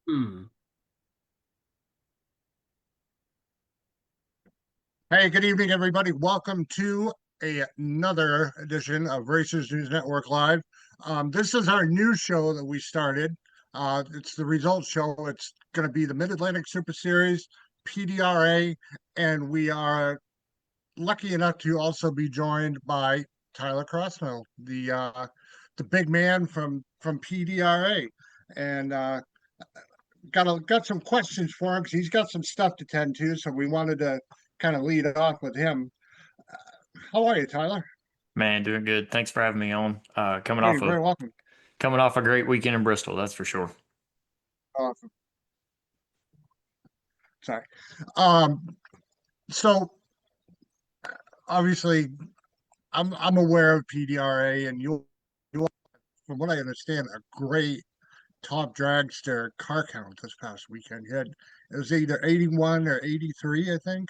Hmm. Hey, good evening, everybody. Welcome to another edition of Racers News Network Live. This is our new show that we started. It's the results show. It's going to be the Mid Atlantic Super Series, PDRA, and we are lucky enough to also be joined by Tyler CROSSNOE, the big man from PDRA, and got some questions for him because he's got some stuff to tend to. So we wanted to kind of lead off with him. How are you, Tyler? Man, doing good. Thanks for having me on. Coming Oh, off you're very welcome. a great weekend in Bristol, that's for sure. Awesome. Sorry. Um, so obviously, I'm aware of PDRA, and you, from what I understand, a great top dragster car count this past weekend. You had it was either 81 or 83, I think.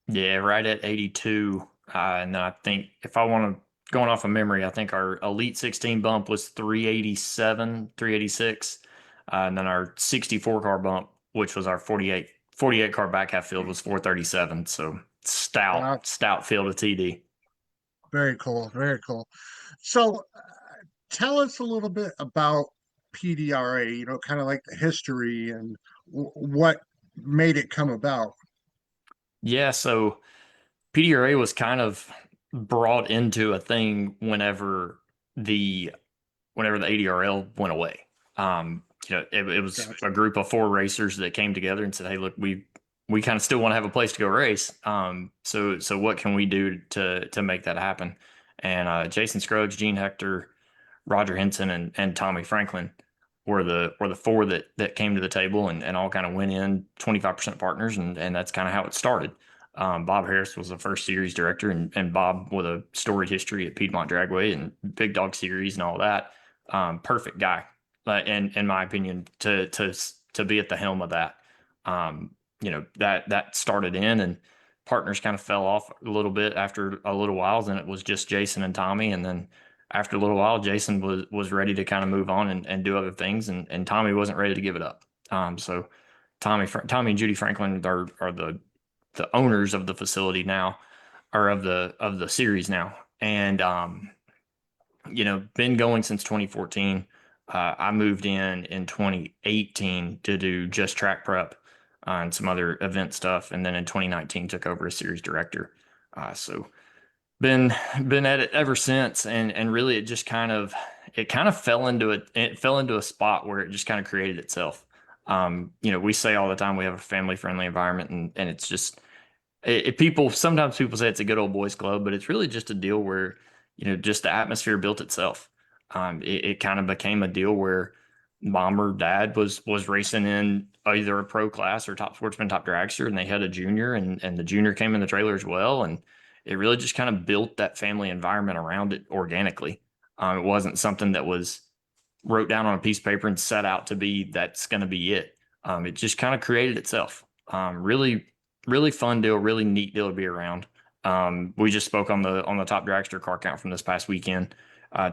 Yeah, right at 82. And then I think if I want to going off of memory, I think our Elite 16 bump was 387, 386. And then our 64 car bump, which was our 48 car back half field, was 437. So Wow, stout field of TD. very cool, very cool. So tell us a little bit about PDRA, kind of like the history and what made it come about. Yeah, so PDRA was kind of brought into a thing the whenever the ADRL went away. It was Gotcha. a group of four racers that came together and said, "Hey, look, we kind of still want to have a place to go race. So what can we do to make that happen?" And Jason Scruggs, Gene Hector, Roger Henson, and Tommy Franklin were the four that came to the table and all kind of went in 25% partners, and that's kind of how it started. Bob Harris was the first series director, and Bob with a storied history at Piedmont Dragway and Big Dog Series and all that. Perfect guy, in my opinion, to be at the helm of that. That started in, and partners kind of fell off a little bit after a little while. Then it was just Jason and Tommy, and then after a little while, Jason was ready to kind of move on and do other things, and Tommy wasn't ready to give it up. So Tommy and Judy Franklin are the owners of the facility now, or of the series now, and been going since 2014. I moved in 2018 to do just track prep and some other event stuff, and then in 2019 took over as series director. So been been at it ever since, and really it kind of fell into a spot where it just kind of created itself. We say all the time we have a family friendly environment, and it's just people sometimes people say it's a good old boys club, but it's really just a deal where just the atmosphere built itself. It kind of became a deal where mom or dad was racing in either a pro class or top sportsman, top dragster, and they had a junior, and the junior came in the trailer as well, and it really just kind of built that family environment around it organically. It wasn't something that was wrote down on a piece of paper and set out to be that's going to be it. It just kind of created itself. Really, really fun deal, really neat deal to be around. We just spoke on the top dragster car count from this past weekend.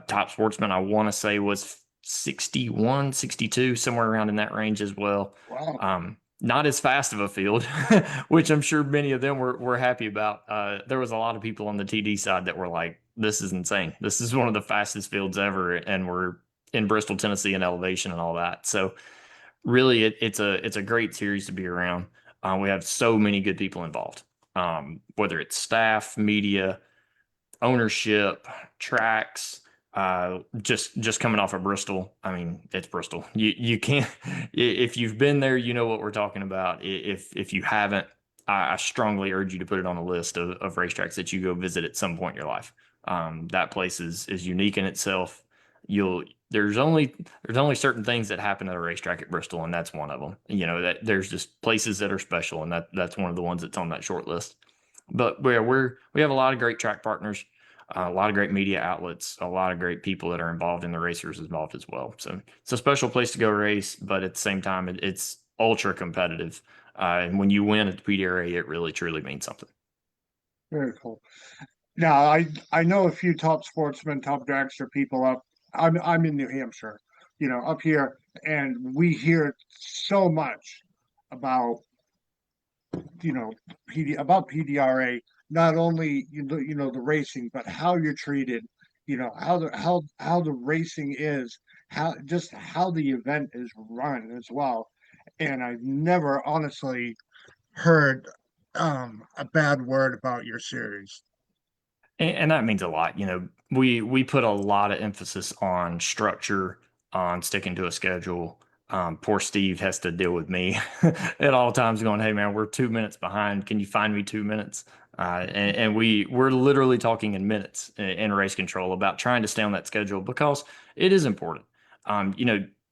Top sportsman, I want to say was 61, 62, somewhere around in that range as well. Wow. Not as fast of a field, which I'm sure many of them were happy about. There was a lot of people on the TD side that were like, "This is insane. This is one of the fastest fields ever," and we're in Bristol, Tennessee, and elevation and all that. So really, it's a great series to be around. We have so many good people involved, whether it's staff, media, ownership, tracks. Just coming off of Bristol. I mean, it's Bristol. You can't if you've been there, you know what we're talking about. If you haven't, I strongly urge you to put it on a list of racetracks that you go visit at some point in your life. That place is unique in itself. You'll there's only certain things that happen at a racetrack at Bristol, and that's one of them. That there's just places that are special, and that's one of the ones that's on that short list. But we have a lot of great track partners, a lot of great media outlets, a lot of great people that are involved in the racers involved as well. So it's a special place to go race, but at the same time, it's ultra competitive. And when you win at the PDRA, it really truly means something. Very cool. Now, I know a few top sportsmen, top dragster people up. I'm in New Hampshire. Up here And we hear so much about, about PDRA, not only, the racing, but how you're treated, how the racing is, how the event is run as well. And I've never honestly heard a bad word about your series. And that means a lot. We put a lot of emphasis on structure, on sticking to a schedule. Poor Steve has to deal with me at all times, going, "Hey man, we're 2 minutes behind. Can you find me 2 minutes?" And we're literally talking in minutes in race control about trying to stay on that schedule because it is important.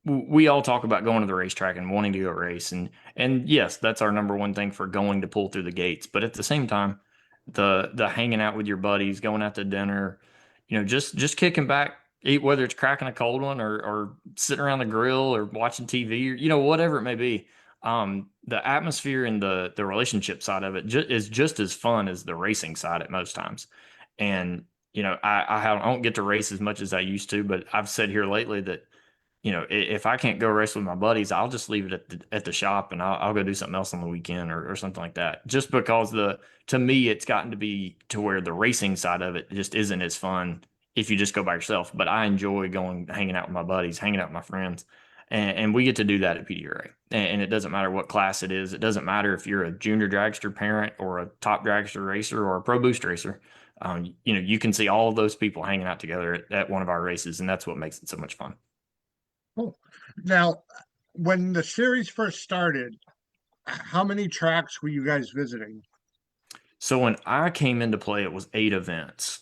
We all talk about going to the racetrack and wanting to go race, and yes, that's our number one thing for going to pull through the gates. But at the same time, the hanging out with your buddies, going out to dinner, just kicking back, eat, whether it's cracking a cold one or sitting around the grill or watching TV or whatever it may be. The atmosphere and the relationship side of it is just as fun as the racing side at most times. And I don't get to race as much as I used to, but I've said here lately that if I can't go race with my buddies, I'll just leave it at the shop and I'll go do something else on the weekend or something like that. Just because to me, it's gotten to be to where the racing side of it just isn't as fun if you just go by yourself. But I enjoy going, hanging out with my buddies, hanging out with my friends. And we get to do that at PDRA. And it doesn't matter what class it is. It doesn't matter if you're a junior dragster parent or a top dragster racer or a pro boost racer. You can see all of those people hanging out together at one of our races. And that's what makes it so much fun. Cool. Now, when the series first started, how many tracks were you guys visiting? So when I came into play, it was 8 events.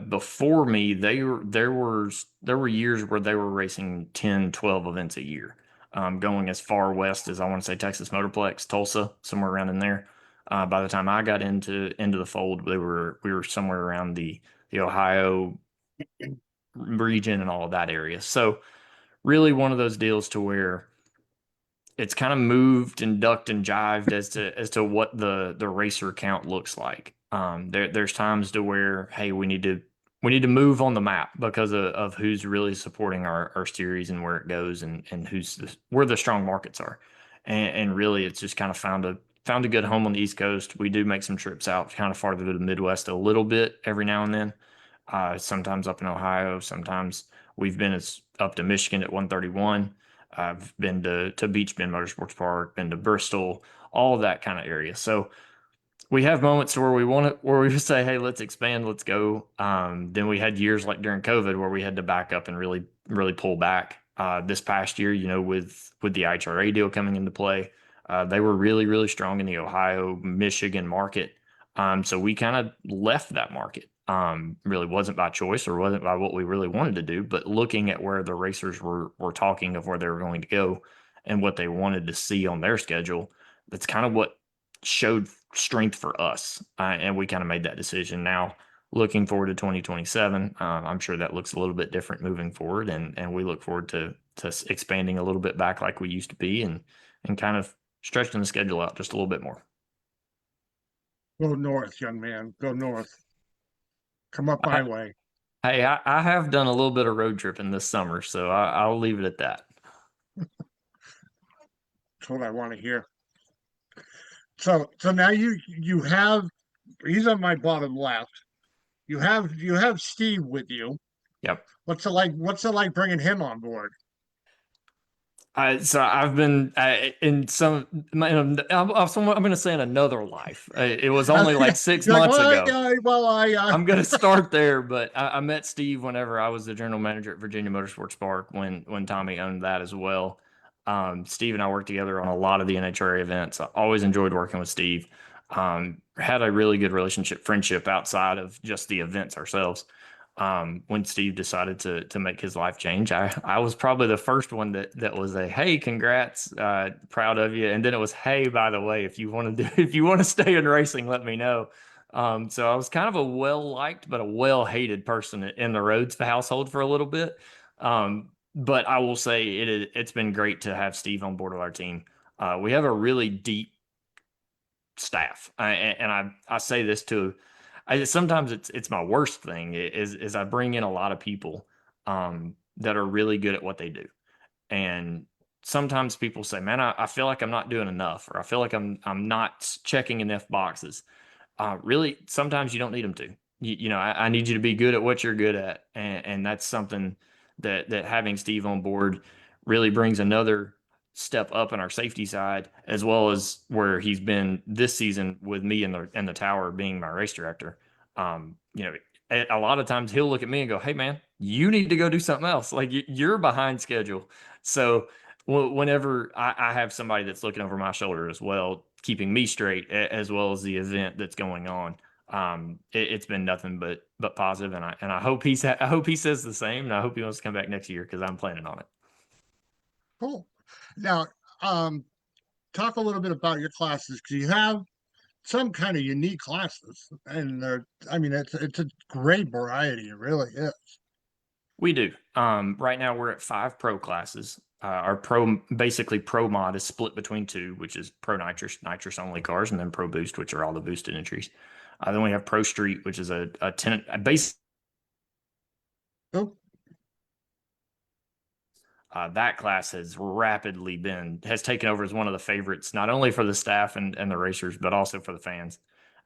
Before me, there were years where they were racing 10, 12 events a year, going as far west as I want to say Texas Motorplex, Tulsa, somewhere around in there. By the time I got into the fold, we were somewhere around the Ohio region and all of that area. So really one of those deals to where it's kind of moved and ducked and jived as to what the racer count looks like. There's times to where, hey, we need to move on the map because of who's really supporting our series and where it goes and where the strong markets are. And really it's just kind of found a good home on the East Coast. We do make some trips out kind of farther to the Midwest a little bit every now and then. Sometimes up in Ohio, sometimes we've been as up to Michigan at 131. I've been to Beach Bend Motorsports Park, been to Bristol, all of that kind of area. So we have moments where we want it, where we just say, "Hey, let's expand, let's go." Then we had years like during COVID where we had to back up and really, really pull back. This past year, with the IHRA deal coming into play, they were really, really strong in the Ohio, Michigan market. So we kind of left that market. Really wasn't by choice or wasn't by what we really wanted to do, but looking at where the racers were talking of where they were going to go and what they wanted to see on their schedule, that's kind of what showed strength for us. And we kind of made that decision. Now, looking forward to 2027, I'm sure that looks a little bit different moving forward, and we look forward to expanding a little bit back like we used to be, and kind of stretching the schedule out just a little bit more. Go north, young man. Go north. Come up my way. Hey, I have done a little bit of road tripping this summer, so I'll leave it at that. That's what I want to hear. So now you have, he's on my bottom left. You have Steve with you. Yep. What's it like bringing him on board? So I've been in I'm going to say in another life. It was only like six You're like, months well, ago. I I'm going to start there, but I met Steve whenever I was the general manager at Virginia Motorsports Park when Tommy owned that as well. Steve and I worked together on a lot of the NHRA events. I always enjoyed working with Steve. Had a really good relationship, friendship outside of just the events ourselves. When Steve decided to make his life change, I was probably the first one that was a, "Hey, congrats, proud of you," and then it was, "Hey, by the way, if you want to if you want to stay in racing, let me know." So I was kind of a well liked but a well hated person in the Rhodes household for a little bit. But I will say it's been great to have Steve on board of our team. We have a really deep staff, and I say this too. Sometimes it's my worst thing is I bring in a lot of people that are really good at what they do, and sometimes people say, man, I feel like I'm not doing enough, or I feel like I'm not checking enough boxes. Really, sometimes you don't need them to. I need you to be good at what you're good at, and that's something that having Steve on board really brings another step up in our safety side, as well as where he's been this season with me in the tower being my race director. Um, you know, a lot of times he'll look at me and go, "Hey, man, you need to go do something else. Like you're behind schedule." So whenever I have somebody that's looking over my shoulder as well, keeping me straight, as well as the event that's going on, it's been nothing but positive, and I hope I hope he says the same, and I hope he wants to come back next year because I'm planning on it. Cool. Now, um, talk a little bit about your classes because you have some kind of unique classes, and I mean, it's a great variety. It really is. We do. Right now we're at 5 pro classes. Our basically pro mod is split between two, which is pro nitrous only cars, and then pro boost, which are all the boosted entries. Then we have pro street, which is a 10 a base. Oh, That class has taken over as one of the favorites, not only for the staff and the racers, but also for the fans.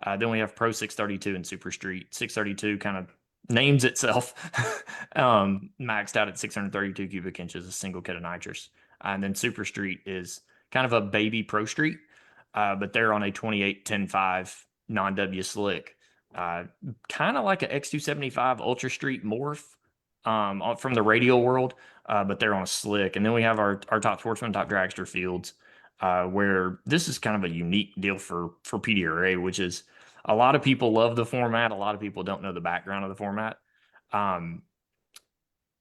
Then we have Pro 632 and Super Street. 632 kind of names itself, maxed out at 632 cubic inches, a single kit of nitrous. And then Super Street is kind of a baby Pro Street, but they're on a 28-10-5 non-W slick, kind of like a X275 Ultra Street morph from the radial world, but they're on a slick. And then we have our top sportsman, top dragster fields, where this is kind of a unique deal for PDRA, which is a lot of people love the format. A lot of people don't know the background of the format. Um,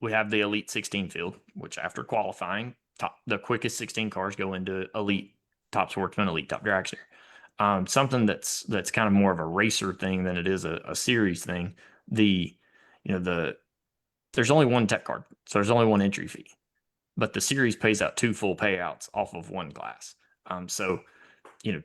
we have the Elite 16 field, which after qualifying, the quickest 16 cars go into Elite top sportsman, Elite top dragster. Something that's kind of more of a racer thing than it is a series thing. The you know the There's only one tech card, so there's only one entry fee, but the series pays out 2 full payouts off of one class. So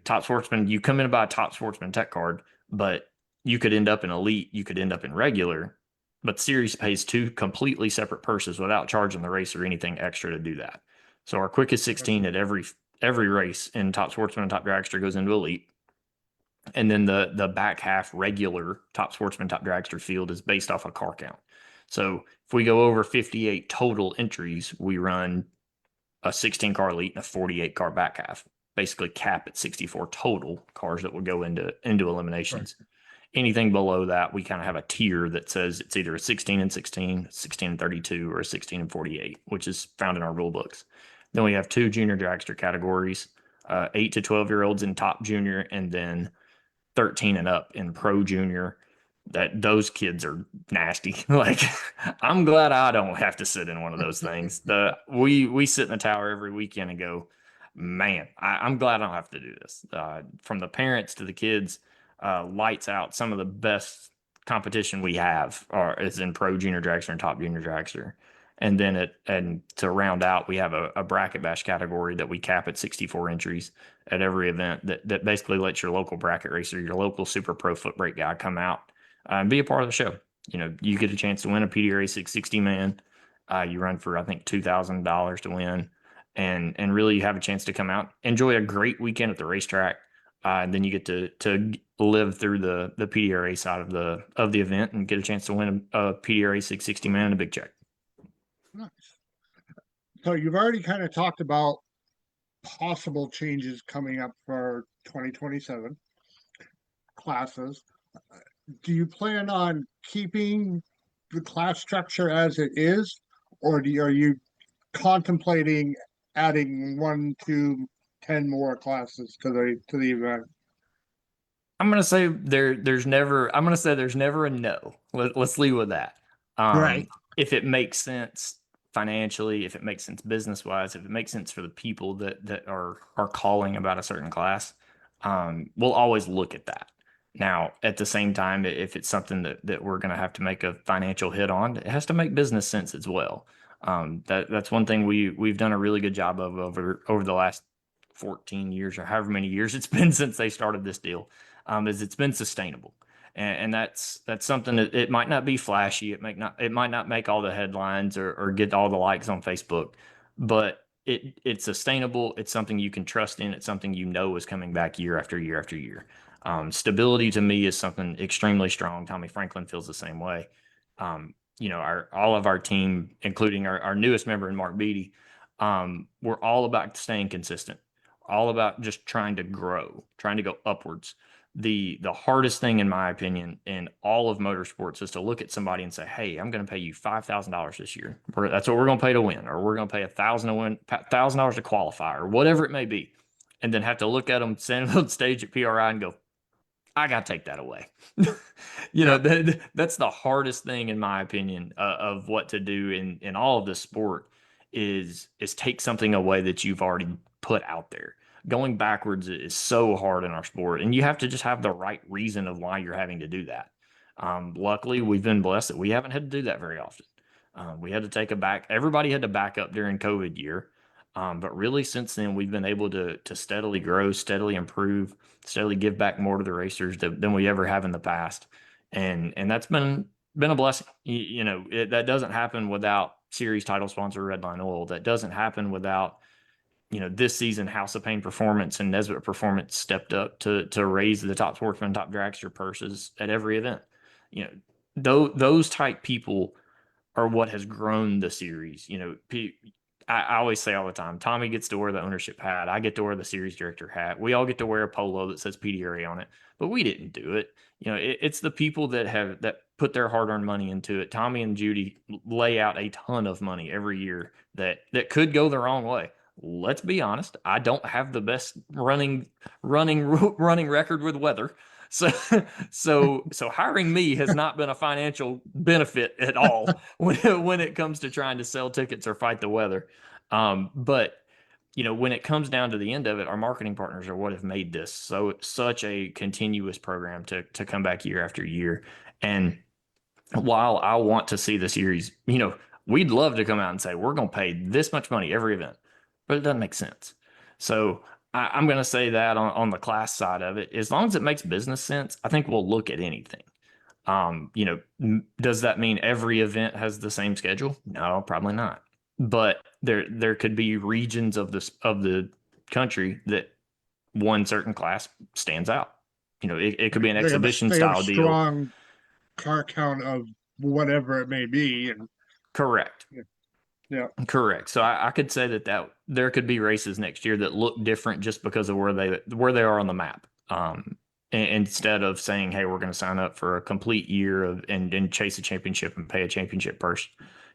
top sportsman, you come in and buy a top sportsman tech card, but you could end up in elite, you could end up in regular, but series pays 2 completely separate purses without charging the racer anything extra to do that. So our quickest 16 at every race in top sportsman and top dragster goes into elite. And then the back half regular top sportsman, top dragster field is based off a car count. So if we go over 58 total entries, we run a 16 car elite and a 48 car back half. Basically cap at 64 total cars that would go into eliminations. Right. Anything below that, we kind of have a tier that says it's either a 16 and 16, 16 and 32, or a 16 and 48, which is found in our rule books. Then we have 2 junior dragster categories, 8 to 12-year-olds in top junior, and then 13 and up in pro junior. That those kids are nasty. Like, I'm glad I don't have to sit in one of those things. We sit in the tower every weekend and go, man, I'm glad I don't have to do this. From the parents to the kids, lights out. Some of the best competition we have is in pro junior dragster and top junior dragster. And then to round out, we have a bracket bash category that we cap at 64 entries at every event that basically lets your local bracket racer, your local super pro foot brake guy come out and be a part of the show. You get a chance to win a PDRA 660 man. You run for, I think, $2,000 to win, and really you have a chance to come out, enjoy a great weekend at the racetrack. And then you get to live through the PDRA side of the event and get a chance to win a PDRA 660 man and a big check. nice. So you've already kind of talked about possible changes coming up for 2027 classes. Do you plan on keeping the class structure as it is, or are you contemplating adding 1 to 10 more classes to the event? I'm gonna say there's never. I'm gonna say there's never a no. Let's leave with that. Right. If it makes sense financially, if it makes sense business wise, if it makes sense for the people that are calling about a certain class, we'll always look at that. Now, at the same time, if it's something that we're gonna have to make a financial hit on, it has to make business sense as well. That's one thing we've done a really good job of over the last 14 years or however many years it's been since they started this deal, is it's been sustainable. And that's something that it might not be flashy. It might not make all the headlines or get all the likes on Facebook, but it's sustainable. It's something you can trust in. It's something you know is coming back year after year after year. Stability to me is something extremely strong. Tommy Franklin feels the same way. Our all of our team, including our newest member in Mark Beatty, we're all about staying consistent, all about just trying to grow, trying to go upwards. The hardest thing, in my opinion, in all of motorsports is to look at somebody and say, "Hey, I'm going to pay you $5,000 this year. That's what we're going to pay to win, or we're going to pay $1,000 to qualify, or whatever it may be," and then have to look at them standing on stage at PRI and go, "I got to take that away." Yep. That's the hardest thing, in my opinion, of what to do in all of this sport is take something away that you've already put out there. Going backwards is so hard in our sport, and you have to just have the right reason of why you're having to do that. Luckily, we've been blessed that we haven't had to do that very often. We had to take a back. Everybody had to back up during COVID year, but really since then we've been able to steadily grow, steadily improve, steadily give back more to the racers than we ever have in the past, and that's been a blessing. That doesn't happen without series title sponsor Redline Oil. That doesn't happen without this season, House of Pain Performance and Nesbitt Performance stepped up to raise the top sportsman, top dragster purses at every event. Those type people are what has grown the series. I always say all the time, Tommy gets to wear the ownership hat. I get to wear the series director hat. We all get to wear a polo that says PDRA on it, but we didn't do it. It's the people that put their hard-earned money into it. Tommy and Judy lay out a ton of money every year that could go the wrong way. Let's be honest. I don't have the best running record with weather. So, so hiring me has not been a financial benefit at all when it comes to trying to sell tickets or fight the weather. But when it comes down to the end of it, our marketing partners are what have made this such a continuous program to come back year after year. And while I want to see the series, we'd love to come out and say we're going to pay this much money every event, but it doesn't make sense. So I'm going to say that on the class side of it, as long as it makes business sense, I think we'll look at anything. Does that mean every event has the same schedule? No, probably not. But there could be regions of the country that one certain class stands out. It could be an exhibition They have a style deal. strong car count of whatever it may be, and Correct. yeah. Correct. So I could say that there could be races next year that look different just because of where they are on the map. Instead of saying, "Hey, we're going to sign up for a complete year and chase a championship and pay a championship purse,"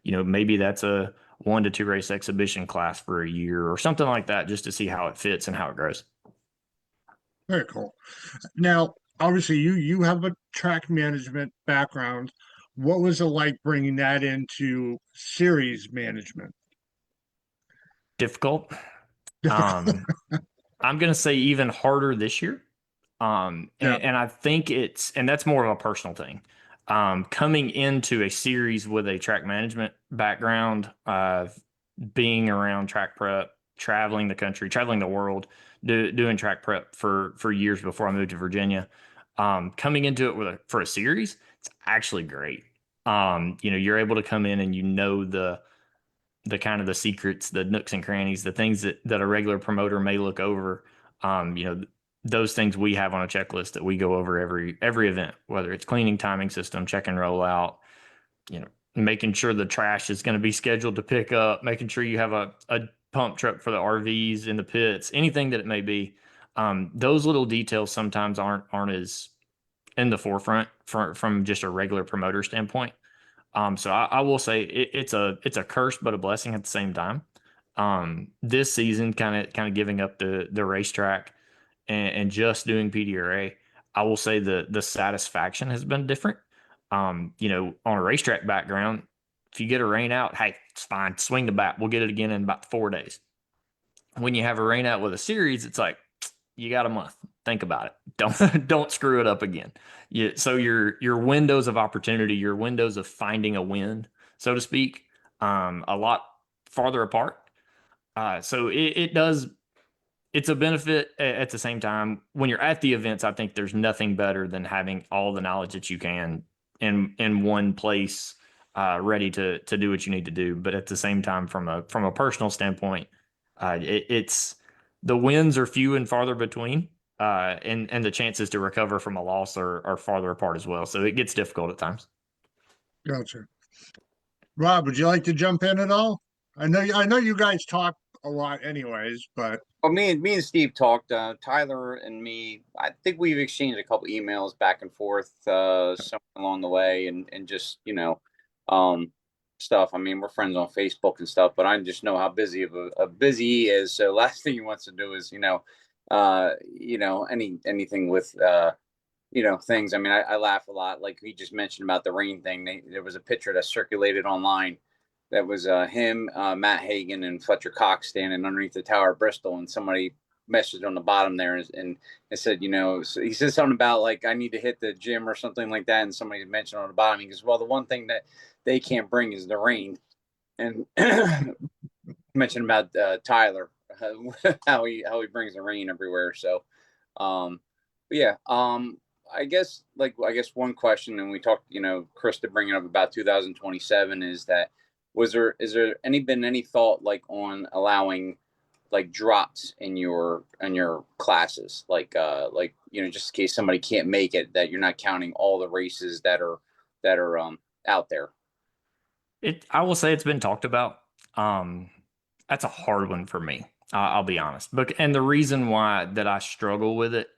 maybe that's a 1 to 2 race exhibition class for a year or something like that, just to see how it fits and how it grows. Very cool. Now, obviously, you have a track management background. What was it like bringing that into series management? Difficult. Difficult. I'm going to say even harder this year. Yeah. And I think and that's more of a personal thing. Coming into a series with a track management background, being around track prep, traveling the country, traveling the world, doing track prep for years before I moved to Virginia. Coming into it for a series, it's actually great. You're able to come in and the kind of the secrets, the nooks and crannies, the things that a regular promoter may look over. Those things we have on a checklist that we go over every event, whether it's cleaning timing system, check and roll out, making sure the trash is going to be scheduled to pick up, making sure you have a pump truck for the RVs in the pits, anything that it may be. Those little details sometimes aren't as in the forefront from just a regular promoter standpoint. So I will say it's a curse, but a blessing at the same time. This season, kind of giving up the racetrack and just doing PDRA, I will say the satisfaction has been different. On a racetrack background, if you get a rain out, hey, it's fine. Swing the bat. We'll get it again in about 4 days. When you have a rain out with a series, it's like, you got a month. Think about it. Don't screw it up again. So your windows of opportunity, your windows of finding a win, so to speak, a lot farther apart. So it's a benefit at the same time. When you're at the events, I think there's nothing better than having all the knowledge that you can in one place, ready to do what you need to do. But at the same time, from a personal standpoint, It's the wins are few and farther between, and the chances to recover from a loss are farther apart as well. So it gets difficult at times. Gotcha. Rob, would you like to jump in at all? I know you guys talk a lot anyways, but Well, me and Steve talked. Tyler and me, I think we've exchanged a couple emails back and forth somewhere along the way, and just um, stuff. I mean, we're friends on Facebook and stuff, but I just know how busy of a busy he is. So last thing he wants to do is anything with things. I mean, I laugh a lot. Like he just mentioned about the rain thing. There was a picture that circulated online that was him, Matt Hagan, and Fletcher Cox standing underneath the Tower of Bristol, and somebody messaged on the bottom there and it said, so he said something about like I need to hit the gym or something like that, and somebody mentioned on the bottom, he goes, well, the one thing that they can't bring is the rain, and mentioned about Tyler, how he brings the rain everywhere. So, but yeah, I guess one question, and we talked, Krista bringing up about 2027 is that is there been any thought like on allowing like drops in your classes, like just in case somebody can't make it, that you're not counting all the races that are out there. I will say it's been talked about. That's a hard one for me. I'll be honest. But and the reason why that I struggle with it,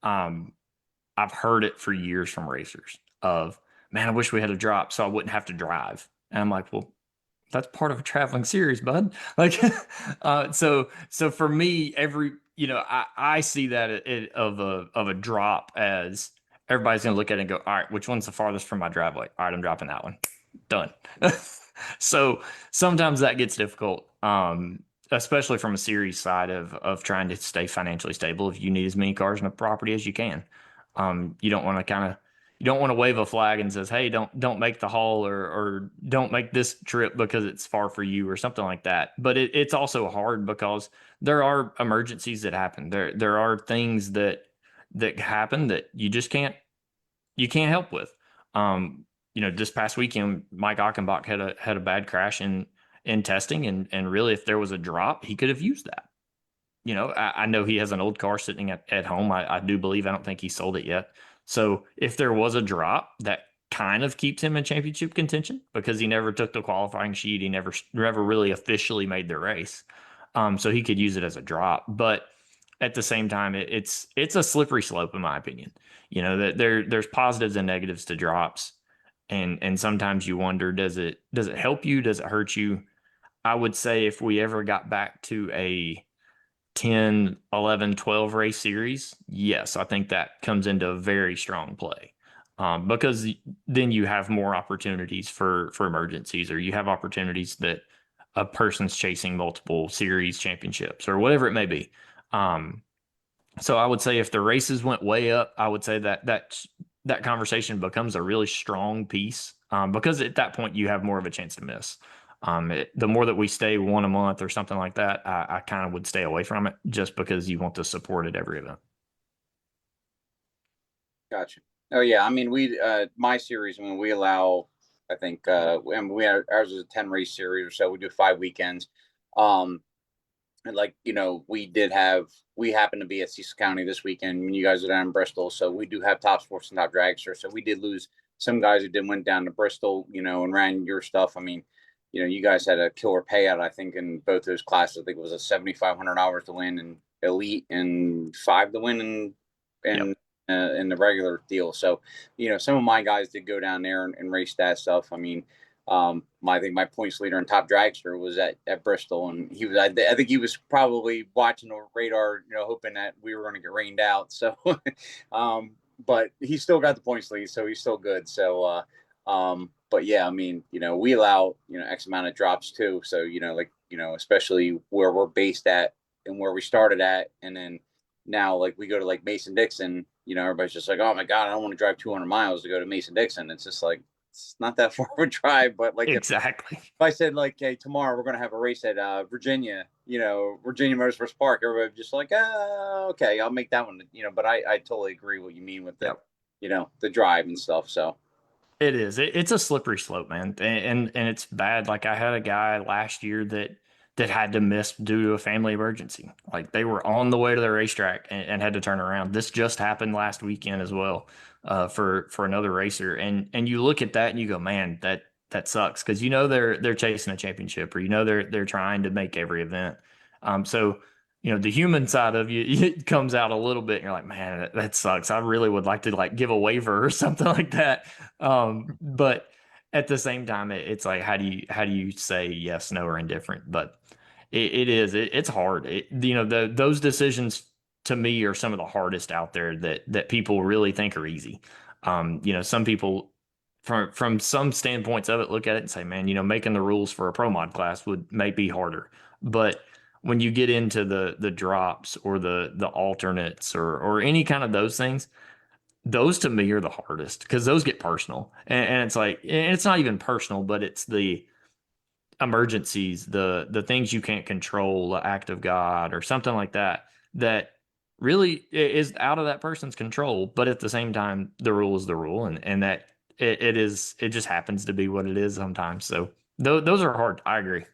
I've heard it for years from racers of, man, I wish we had a drop so I wouldn't have to drive. And I'm like, well, that's part of a traveling series, bud. Like, so for me, I see that of a drop as everybody's going to look at it and go, all right, which one's the farthest from my driveway? All right, I'm dropping that one. Done. So sometimes that gets difficult, especially from a series side of trying to stay financially stable. If you need as many cars in a property as you can, you don't want to wave a flag and says, hey, don't make the haul or don't make this trip because it's far for you or something like that. But it's also hard because there are emergencies that happen. There are things that happen that you just can't help with. This past weekend, Mike Achenbach had a bad crash in testing, and really, if there was a drop, he could have used that. I know he has an old car sitting at home. I do believe, I don't think he sold it yet. So if there was a drop, that kind of keeps him in championship contention because he never took the qualifying sheet. He never really officially made the race. So he could use it as a drop. But at the same time, it's a slippery slope, in my opinion. That there's positives and negatives to drops. And sometimes you wonder, does it help you? Does it hurt you? I would say if we ever got back to a 10, 11, 12 race series, yes, I think that comes into a very strong play, because then you have more opportunities for emergencies, or you have opportunities that a person's chasing multiple series championships or whatever it may be. So I would say if the races went way up, I would say that conversation becomes a really strong piece, because at that point you have more of a chance to miss. The more that we stay one a month or something like that, I kind of would stay away from it just because you want to support at every event. Gotcha. Oh yeah, I mean my series, when we allow, I think and ours is a 10 race series or so. We do 5 weekends. And we happen to be at Cecil County this weekend when you guys are down in Bristol. So we do have Top Sports and Top Dragster. So we did lose some guys who went down to Bristol, and ran your stuff. I mean, you guys had a killer payout, I think, in both those classes. I think it was a $7,500 to win in elite and $5 to win in the regular deal. So, some of my guys did go down there and race that stuff. I mean, I think my points leader in Top Dragster was at Bristol, and I think he was probably watching the radar, hoping that we were going to get rained out. So, but he still got the points lead, so he's still good. So, but yeah, I mean, we allow, X amount of drops too. So, especially where we're based at and where we started at. And then now, like, we go to like Mason-Dixon, everybody's just like, oh my God, I don't want to drive 200 miles to go to Mason-Dixon. It's just like, it's not that far of a drive, but like, exactly. If I said like, hey, tomorrow we're going to have a race at Virginia, Virginia Motorsports Park, everybody just like, okay, I'll make that one, but I totally agree what you mean with the, the drive and stuff. So it is. It's a slippery slope, man, and it's bad. Like I had a guy last year that that had to miss due to a family emergency. Like they were on the way to the racetrack and had to turn around. This just happened last weekend as well, for another racer. And you look at that and you go, man, that sucks, because you know they're chasing a championship, or you know they're trying to make every event. So you know the human side of you it comes out a little bit. And you're like, man, that sucks. I really would like to like give a waiver or something like that. But at the same time, it's like how do you say yes, no, or indifferent? But it's hard. You know, those decisions to me are some of the hardest out there that people really think are easy. You know, some people from some standpoints of it look at it and say, man, you know, making the rules for a pro mod class may be harder. But when you get into the drops or the alternates or any kind of those things, those to me are the hardest, because those get personal. And it's like, and it's not even personal, but it's the emergencies, the things you can't control, the act of God or something like that, that really is out of that person's control. But at the same time, the rule is the rule, and that it just happens to be what it is sometimes. So those are hard. I agree.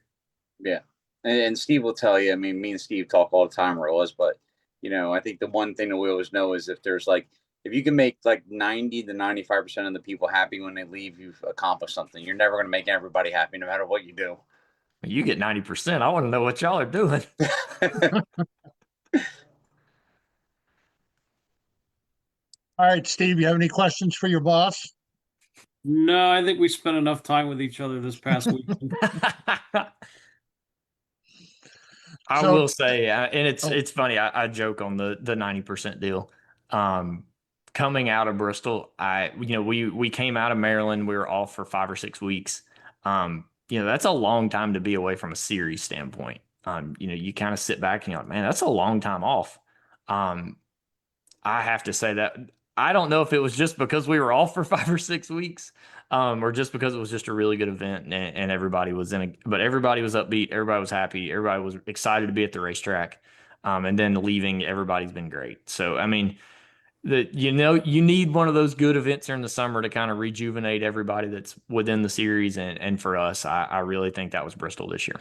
Yeah. And Steve will tell you, I mean, me and Steve talk all the time, Rolas, but you know, I think the one thing that we always know is if you can make like 90 to 95% of the people happy when they leave, you've accomplished something. You're never going to make everybody happy no matter what you do. You get 90%. I want to know what y'all are doing. All right, Steve, you have any questions for your boss? No, I think we spent enough time with each other this past week. I So- will say, and Oh. it's funny. I joke on the 90% deal. Coming out of Bristol, we came out of Maryland. We were off for 5 or 6 weeks. You know, that's a long time to be away from a series standpoint. You know, you kind of sit back and you're like, man, that's a long time off. I have to say that I don't know if it was just because we were off for 5 or 6 weeks, or just because it was just a really good event and everybody was but everybody was upbeat, everybody was happy, everybody was excited to be at the racetrack. And then leaving, everybody's been great. So, I mean, you need one of those good events during the summer to kind of rejuvenate everybody that's within the series. And for us, I really think that was Bristol this year.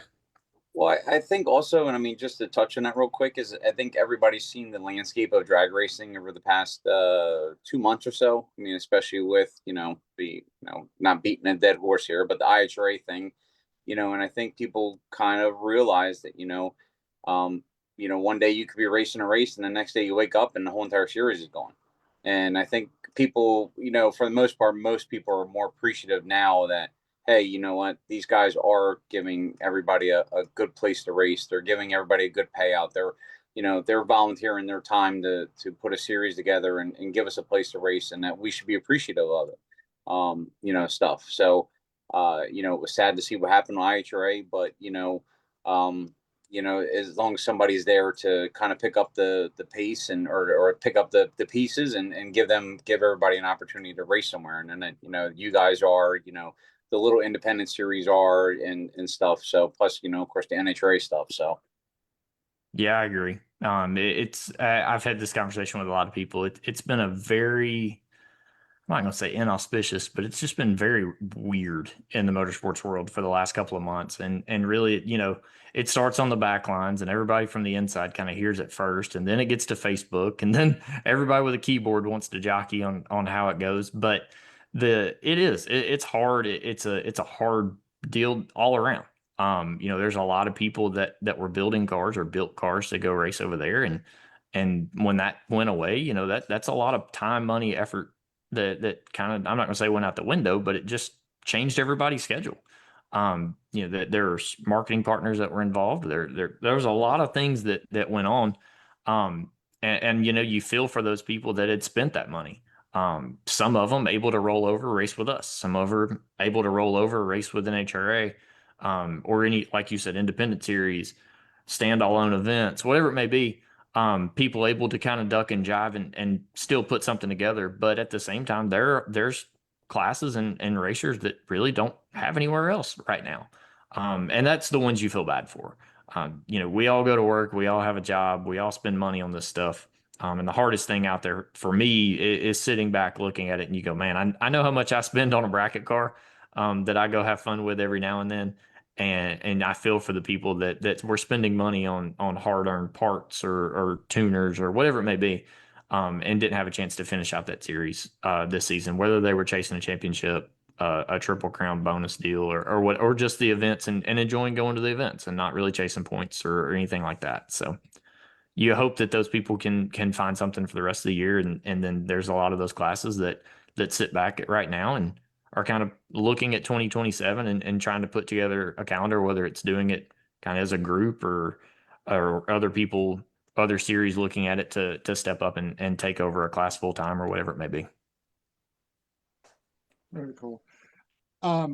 Well, I think also, and I mean, just to touch on that real quick, is I think everybody's seen the landscape of drag racing over the past 2 months or so. I mean, especially with, not beating a dead horse here, but the IHRA thing, and I think people kind of realize that, one day you could be racing a race and the next day you wake up and the whole entire series is gone. And I think people, for the most part, most people are more appreciative now that, hey, you know what? These guys are giving everybody a good place to race. They're giving everybody a good payout. They're volunteering their time to put a series together and give us a place to race, and that we should be appreciative of it. Stuff. So, it was sad to see what happened with IHRA, but as long as somebody's there to kind of pick up the pace or pick up the pieces and give everybody an opportunity to race somewhere. And then, you guys are, the little independent series are and stuff. So plus, of course, the NHRA stuff. So. Yeah, I agree. I've had this conversation with a lot of people. It's been a very, I'm not going to say inauspicious, but it's just been very weird in the motorsports world for the last couple of months. And really, it starts on the back lines and everybody from the inside kind of hears it first, and then it gets to Facebook, and then everybody with a keyboard wants to jockey on how it goes. But it's hard. It's a hard deal all around. There's a lot of people that were building cars or built cars to go race over there. And when that went away, that's a lot of time, money, effort that kind of, I'm not gonna say went out the window, but it just changed everybody's schedule. That there's marketing partners that were involved. There was a lot of things that went on. And you feel for those people that had spent that money. Some of them able to roll over, race with us. Some of them able to roll over, race with NHRA, or any, like you said, independent series, stand-alone events, whatever it may be. People able to kind of duck and jive and still put something together. But at the same time, there's classes and racers that really don't have anywhere else right now. And that's the ones you feel bad for. We all go to work, we all have a job, we all spend money on this stuff. And the hardest thing out there for me is sitting back looking at it and you go, man, I know how much I spend on a bracket car that I go have fun with every now and then. And I feel for the people that were spending money on hard-earned parts or tuners or whatever it may be, and didn't have a chance to finish out that series this season, whether they were chasing a championship, a Triple Crown bonus deal, or just the events and enjoying going to the events and not really chasing points or anything like that. So you hope that those people can find something for the rest of the year, and then there's a lot of those classes that sit back at right now and are kind of looking at 2027 and trying to put together a calendar, whether it's doing it kind of as a group or other people, other series looking at it to step up and take over a class full time or whatever it may be. Very cool. I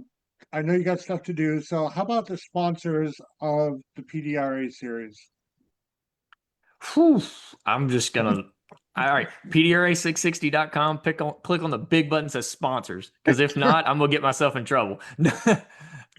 know you got stuff to do, so how about the sponsors of the PDRA series? Whew, I'm just gonna. All right, PDRA660.com. Click on the big button that says sponsors, because if not, I'm gonna get myself in trouble. No,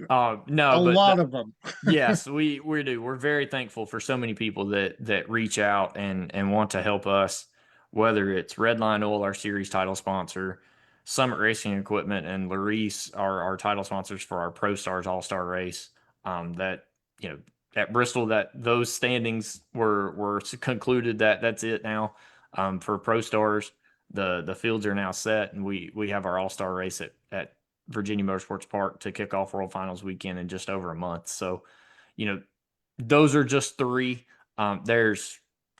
A but lot of them. yes, we do. We're very thankful for so many people that reach out and want to help us, whether it's Redline Oil, our series title sponsor, Summit Racing Equipment, and Larice, our title sponsors for our Pro Stars All-Star race. That, you know, at Bristol, that those standings were concluded that that's it now. For Pro Stars, the fields are now set, and we have our All-Star race at Virginia Motorsports Park to kick off World Finals weekend in just over a month. So, you know, those are just three. There's,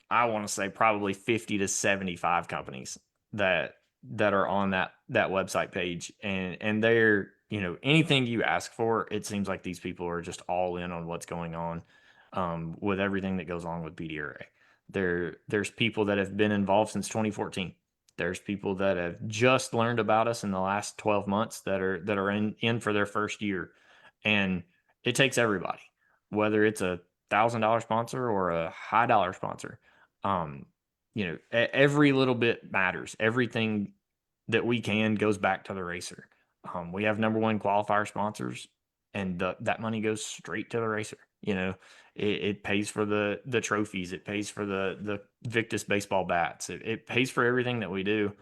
I want to say, probably 50 to 75 companies that are on that website page, and they're, you know, anything you ask for, it seems like these people are just all in on what's going on with everything that goes on with PDRA. There's people that have been involved since 2014. There's people that have just learned about us in the last 12 months that are in for their first year. And it takes everybody, whether it's $1,000 sponsor or a high dollar sponsor. You know, every little bit matters. Everything that we can goes back to the racer. We have number one qualifier sponsors, and that money goes straight to the racer. You know, it pays for the trophies. It pays for the Victus baseball bats. It pays for everything that we do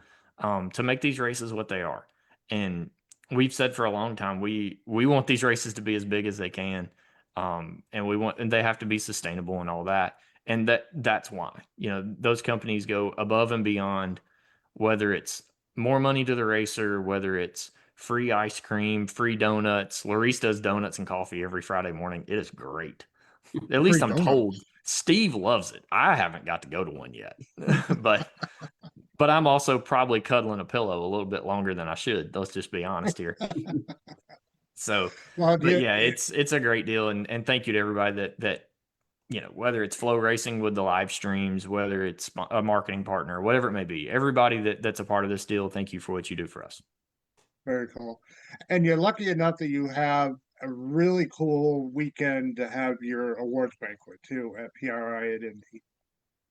to make these races what they are. And we've said for a long time, we want these races to be as big as they can. And they have to be sustainable and all that. And that's why, you know, those companies go above and beyond, whether it's more money to the racer, whether it's free ice cream, free donuts. Larice does donuts and coffee every Friday morning. It is great. At least I'm told. Steve loves it. I haven't got to go to one yet, but I'm also probably cuddling a pillow a little bit longer than I should. Let's just be honest here. So, Well, but yeah, it's a great deal, and thank you to everybody that you know, whether it's Flow Racing with the live streams, whether it's a marketing partner, whatever it may be, everybody that's a part of this deal, thank you for what you do for us. very cool. And you're lucky enough that you have a really cool weekend to have your awards banquet too at PRI at Indy.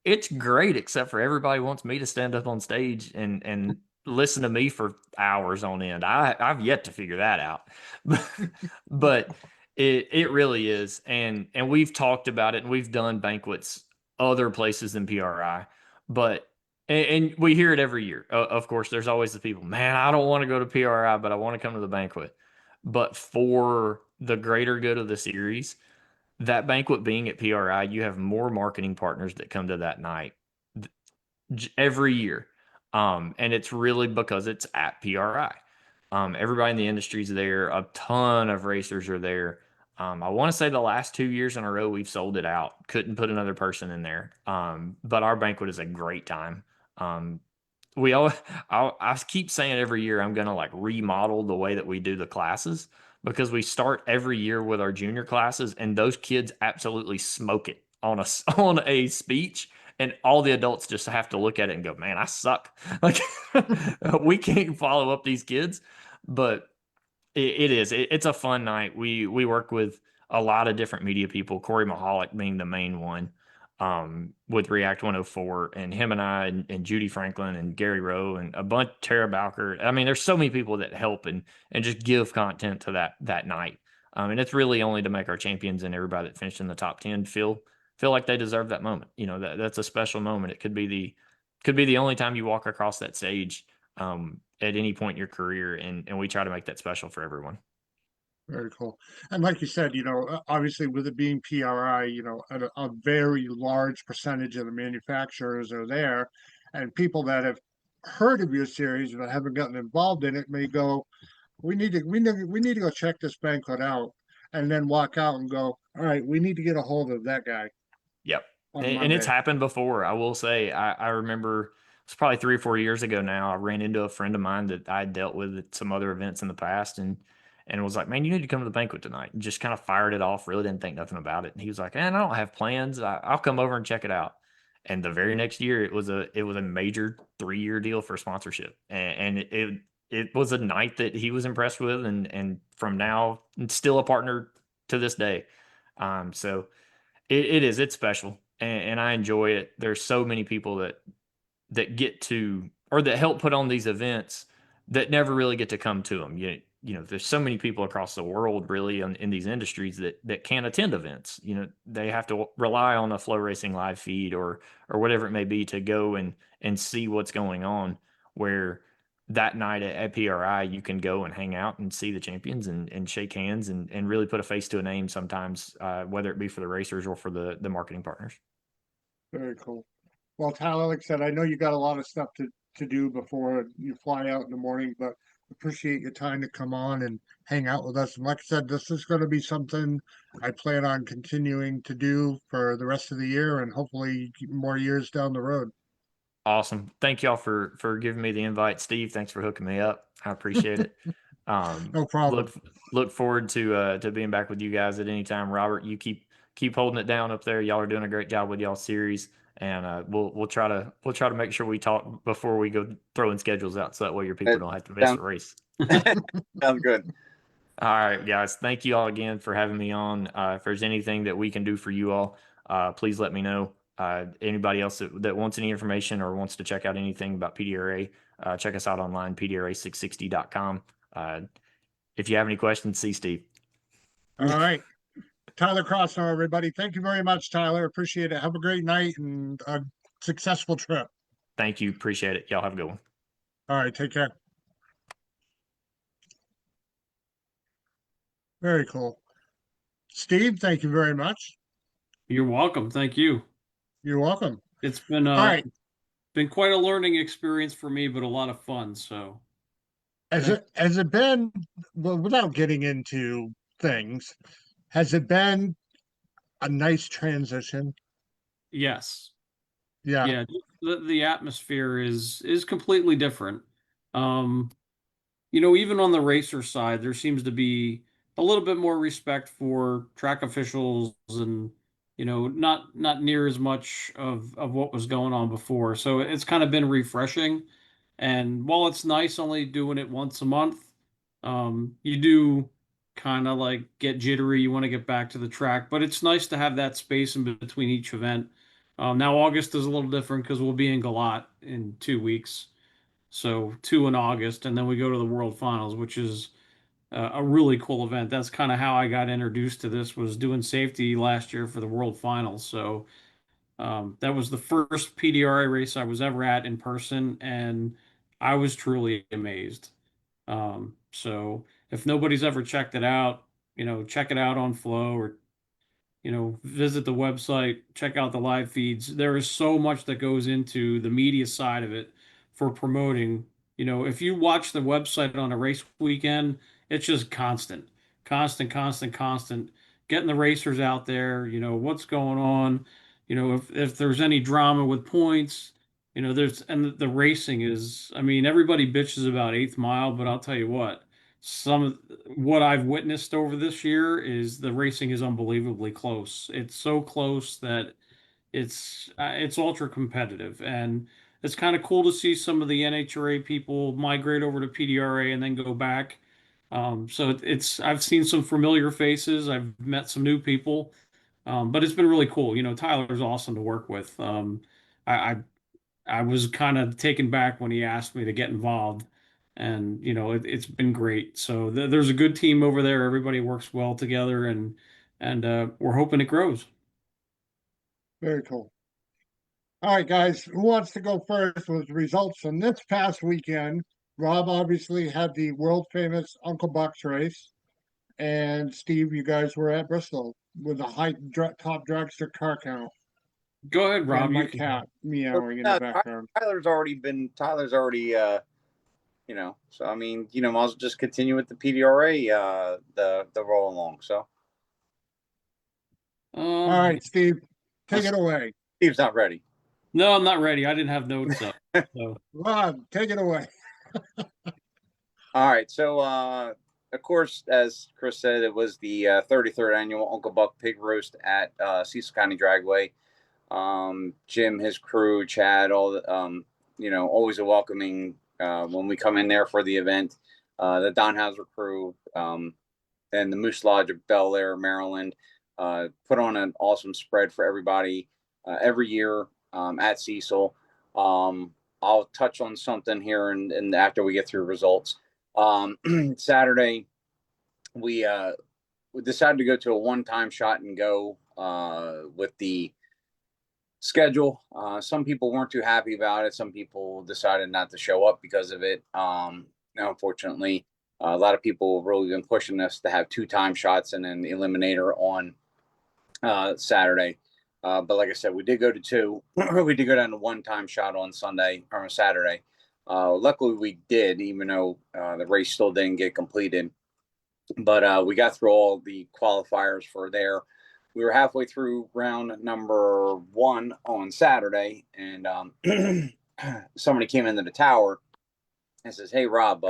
It's great, except for everybody wants me to stand up on stage and listen to me for hours on end. I've yet to figure that out, but it really is. And we've talked about it, and we've done banquets other places than PRI, but and we hear it every year. Of course, there's always the people, man, I don't want to go to PRI, but I want to come to the banquet. But for the greater good of the series, that banquet being at PRI, you have more marketing partners that come to that night every year. And it's really because it's at PRI. Everybody in the industry is there. A ton of racers are there. I want to say the last 2 years in a row, we've sold it out. Couldn't put another person in there. But our banquet is a great time. I keep saying every year I'm going to like remodel the way that we do the classes, because we start every year with our junior classes, and those kids absolutely smoke it on a speech, and all the adults just have to look at it and go, man, I suck. Like we can't follow up these kids, but it's a fun night. We work with a lot of different media people, Corey Mahalik being the main one, with React 104, and him and I and Judy Franklin and Gary Rowe and a bunch, Tara Bowker. I mean, there's so many people that help and just give content to that night. And it's really only to make our champions and everybody that finished in the top 10 feel like they deserve that moment. You know, that's a special moment. It could be the only time you walk across that stage at any point in your career, and we try to make that special for everyone. Very cool. And like you said, obviously with it being PRI, a very large percentage of the manufacturers are there, and people that have heard of your series but haven't gotten involved in it may go, we need to go check this banquet out, and then walk out and go, all right, we need to get a hold of that guy Yep. on And it's Monday. happened before. I will say, I remember it's probably 3 or 4 years ago now. I ran into a friend of mine that I had dealt with at some other events in the past, and was like, "Man, you need to come to the banquet tonight." And just kind of fired it off. Really didn't think nothing about it. And he was like, "Man, I don't have plans. I'll come over and check it out." And the very next year, it was a major 3 year deal for sponsorship, and it was a night that he was impressed with, and from now, still a partner to this day. So it's special, and I enjoy it. There's so many people that get to, or that help put on these events, that never really get to come to them. There's so many people across the world really in these industries that can't attend events. They have to rely on a Flow Racing live feed or whatever it may be to go and see what's going on. Where that night at PRI, you can go and hang out and see the champions and shake hands and really put a face to a name sometimes, whether it be for the racers or for the marketing partners. Very cool. Well, Tyler, like I said, I know you got a lot of stuff to do before you fly out in the morning, but appreciate your time to come on and hang out with us. And like I said, this is going to be something I plan on continuing to do for the rest of the year and hopefully more years down the road. Awesome. Thank y'all for giving me the invite. Steve, thanks for hooking me up. I appreciate it. No problem. Look forward to being back with you guys at any time. Robert, you keep holding it down up there. Y'all are doing a great job with y'all series, and we'll try to make sure we talk before we go throwing schedules out, so that way your people That don't have to miss a sounds- race. Sounds good. All right, guys. Thank you all again for having me on. If there's anything that we can do for you all, please let me know. Anybody else that wants any information or wants to check out anything about PDRA, check us out online, PDRA660.com. If you have any questions, see Steve. All right. Tyler CROSSNOE, everybody. Thank you very much, Tyler. Appreciate it. Have a great night and a successful trip. Thank you. Appreciate it. Y'all have a good one. All right. Take care. Very cool. Steve, thank you very much. You're welcome. Thank you. You're welcome. It's been All right. been quite a learning experience for me, but a lot of fun. So Has it been, well, without getting into things, has it been a nice transition? yes. Yeah. Yeah, the atmosphere is completely different. Um, even on the racer side, there seems to be a little bit more respect for track officials and, not near as much of what was going on before. So it's kind of been refreshing. And while it's nice only doing it once a month, you do kind of like get jittery. You want to get back to the track, but it's nice to have that space in between each event. Now August is a little different because we'll be in Galat in 2 weeks. So two in August, and then we go to the World Finals, which is a really cool event. That's kind of how I got introduced to this, was doing safety last year for the World Finals. So that was the first PDRA race I was ever at in person, and I was truly amazed. So if nobody's ever checked it out, check it out on Flow, or visit the website, check out the live feeds. There is so much that goes into the media side of it for promoting. If you watch the website on a race weekend, it's just constant, constant, constant, constant. Getting the racers out there, what's going on, if there's any drama with points, and the racing is, I mean, everybody bitches about eighth mile, but I'll tell you what, some of what I've witnessed over this year is the racing is unbelievably close. It's so close that it's ultra competitive, and it's kind of cool to see some of the NHRA people migrate over to PDRA and then go back. So it's I've seen some familiar faces. I've met some new people, but it's been really cool. Tyler's awesome to work with. I I was kind of taken back when he asked me to get involved, and it's been great. So there's a good team over there. Everybody works well together, and we're hoping it grows. Very cool. All right, guys, who wants to go first with results from this past weekend? Rob obviously had the world famous Uncle Buck's race, and Steve, you guys were at Bristol with the top dragster car count. Go ahead, Rob. And my You can. cat meowing in the background. Tyler's already you know, so I mean, you know, might as well just continue with the PDRA, the roll along. So All right, Steve, take it away. Steve's not ready. No, I'm not ready. I didn't have notes up. So. Rob, take it away. All right, so of course, as Chris said, it was the 33rd annual Uncle Buck Pig Roast at Cecil County Dragway. Jim, his crew, Chad, all the you know, always a welcoming when we come in there for the event. The Don Hauser crew and the Moose Lodge of Bel Air, Maryland, put on an awesome spread for everybody every year at Cecil. I'll touch on something here and after we get through results. Saturday, we decided to go to a one-time shot and go with the schedule. Some people weren't too happy about it. Some people decided not to show up because of it. Unfortunately, a lot of people have really been pushing us to have 2-time shots and then the eliminator on Saturday. But like I said, we did go to 2. We did go down to 1-time shot on Sunday or on Saturday. Luckily we did, even though the race still didn't get completed. But we got through all the qualifiers for there. We were halfway through round number 1 on Saturday, and somebody came into the tower and says, "Hey, Rob,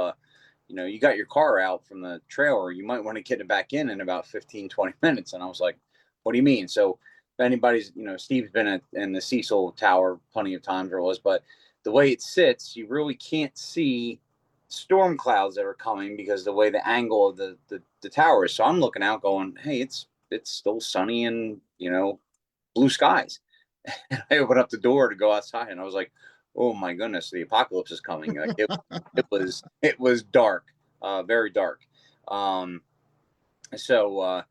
you know, you got your car out from the trailer. You might want to get it back in about 15, 20 minutes." And I was like, "What do you mean?" So if anybody's, you know, Steve's been in the Cecil Tower plenty of times, or was, but the way it sits, you really can't see storm clouds that are coming because the way the angle of the tower is. So I'm looking out going, "Hey, it's still sunny and, you know, blue skies." And I opened up the door to go outside and I was like, "Oh my goodness, the apocalypse is coming." Like it was dark, very dark. So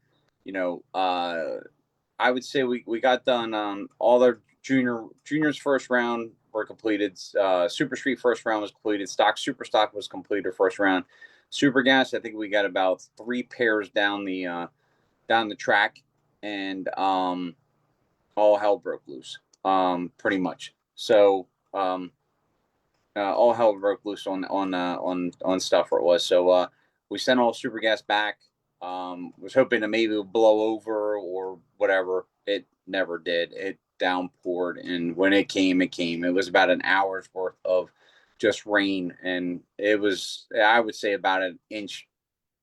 you know, I would say we got done. All our juniors first round were completed. Super Street first round was completed. Super Stock was completed first round. Super Gas, I think we got about 3 pairs down the track, and all hell broke loose. Pretty much. So all hell broke loose on stuff where it was. So we sent all Super Gas back. Was hoping to maybe blow over or whatever. It never did. It downpoured, and when it came. It was about an hour's worth of just rain, and it was, I would say, about an inch,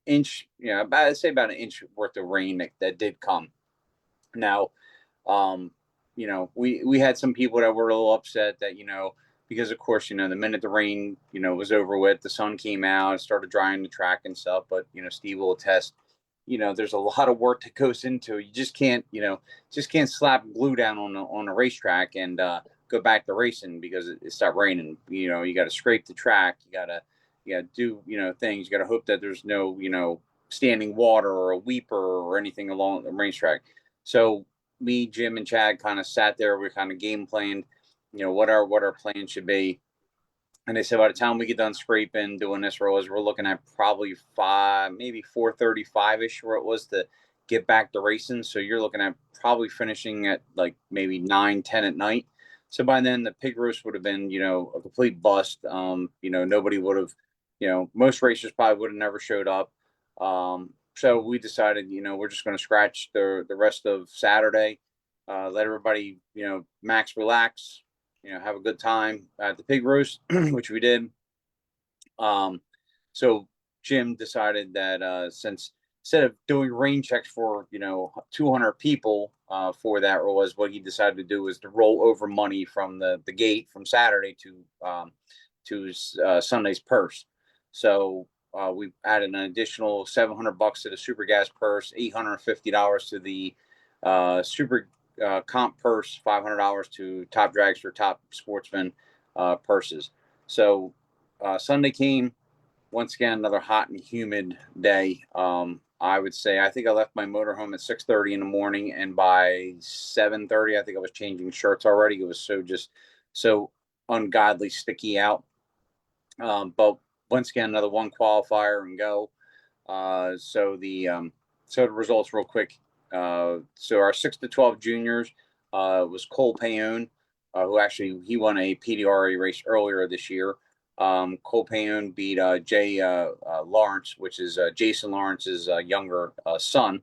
I'd say about an inch worth of rain that did come. Now, you know, we had some people that were a little upset that, you know, because of course, you know, the minute the rain, you know, was over with, the sun came out, started drying the track and stuff. But, you know, Steve will attest, you know, there's a lot of work that goes into it. You just can't, you know, slap glue down on a racetrack and go back to racing because it stopped raining. You know, you got to scrape the track. You got to do, you know, things. You got to hope that there's no, you know, standing water or a weeper or anything along the racetrack. So me, Jim, and Chad kind of sat there. We kind of game planned, you know, what our plan should be. And they said by the time we get done scraping, doing this, we're looking at probably 4:35 ish, where it was to get back to racing. So you're looking at probably finishing at like maybe 9-10 at night. So by then the pig roast would have been, you know, a complete bust. You know, nobody would have, you know, most racers probably would have never showed up. So we decided, you know, we're just going to scratch the rest of Saturday, let everybody, you know, max relax, you know, have a good time at the pig roast, which we did. So Jim decided that since instead of doing rain checks for, you know, 200 people for that, was what he decided to do was to roll over money from the gate from Saturday to Sunday's purse. So we added an additional $700 to the Super Gas purse, $850 to the Super Comp purse, $500 to Top Dragster, Top Sportsman purses. So Sunday came, once again, another hot and humid day. I would say, I think I left my motorhome at 6:30 in the morning, and by 7:30, I think I was changing shirts already. It was so ungodly sticky out. But once again, another one qualifier and go. So the results real quick. So our 6 to 12 juniors was Cole Payoon, who actually he won a PDRA race earlier this year. Cole Payoon beat Jay Lawrence, which is Jason Lawrence's younger son.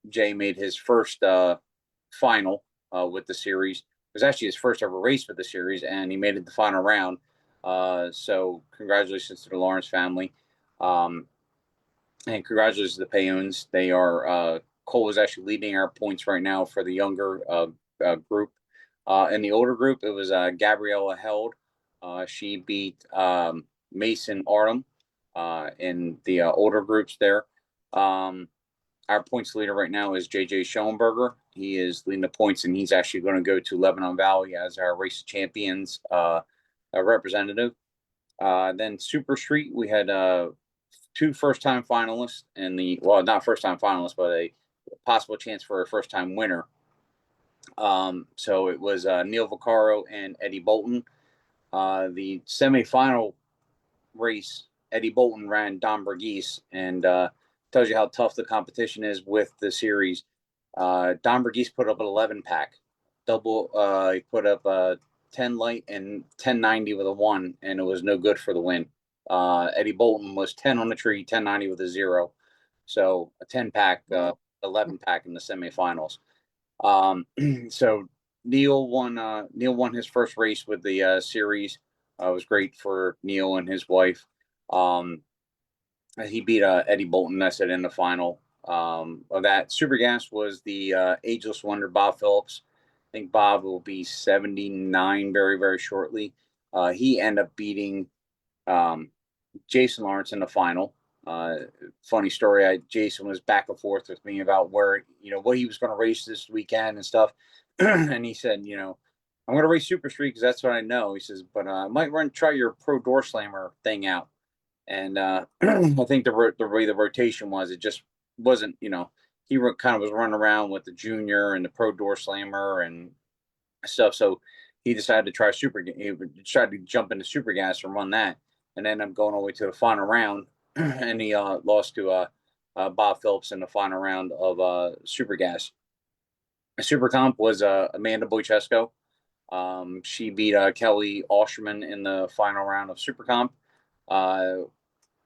Jay made his first final with the series. It was actually his first ever race with the series, and he made it the final round. So congratulations to the Lawrence family. And congratulations to the Payoons. They are Cole is actually leading our points right now for the younger group. In the older group, it was Gabriella Held. She beat Mason Artem in the older groups there. Our points leader right now is JJ Schoenberger. He is leading the points, and he's actually going to go to Lebanon Valley as our race champions representative. Then Super Street, we had 2 first-time finalists and not first-time finalists, but a possible chance for a first-time winner. So it was Neil Vaccaro and Eddie Bolton. The semifinal race, Eddie Bolton ran Don Burgess, and tells you how tough the competition is with the series. Don Burgess put up an 11 pack, double. He put up a 10 light and 1090 with a 1, and it was no good for the win. Eddie Bolton was 10 on the tree, 1090 with a 0. So a 10 pack, 11 pack in the semifinals. So Neil won his first race with the series. It was great for Neil and his wife. He beat Eddie Bolton, I said, in the final. Of that, Super Gas was the ageless wonder, Bob Phillips. I think Bob will be 79 very, very shortly. He ended up beating Jason Lawrence in the final. Funny story, Jason was back and forth with me about where, what he was going to race this weekend and stuff. And he said, I'm going to race Super Street because that's what I know. He says, but I might try your Pro Door Slammer thing out. And I think the way the rotation was, it just wasn't, he kind of was running around with the junior and the Pro Door Slammer and stuff. So he decided to try he tried to jump into Super Gas and run that. And then I'm going all the way to the final round. And he lost to Bob Phillips in the final round of Super Gas. Super Comp was Amanda Boychesko. She beat Kelly Osterman in the final round of Super Comp.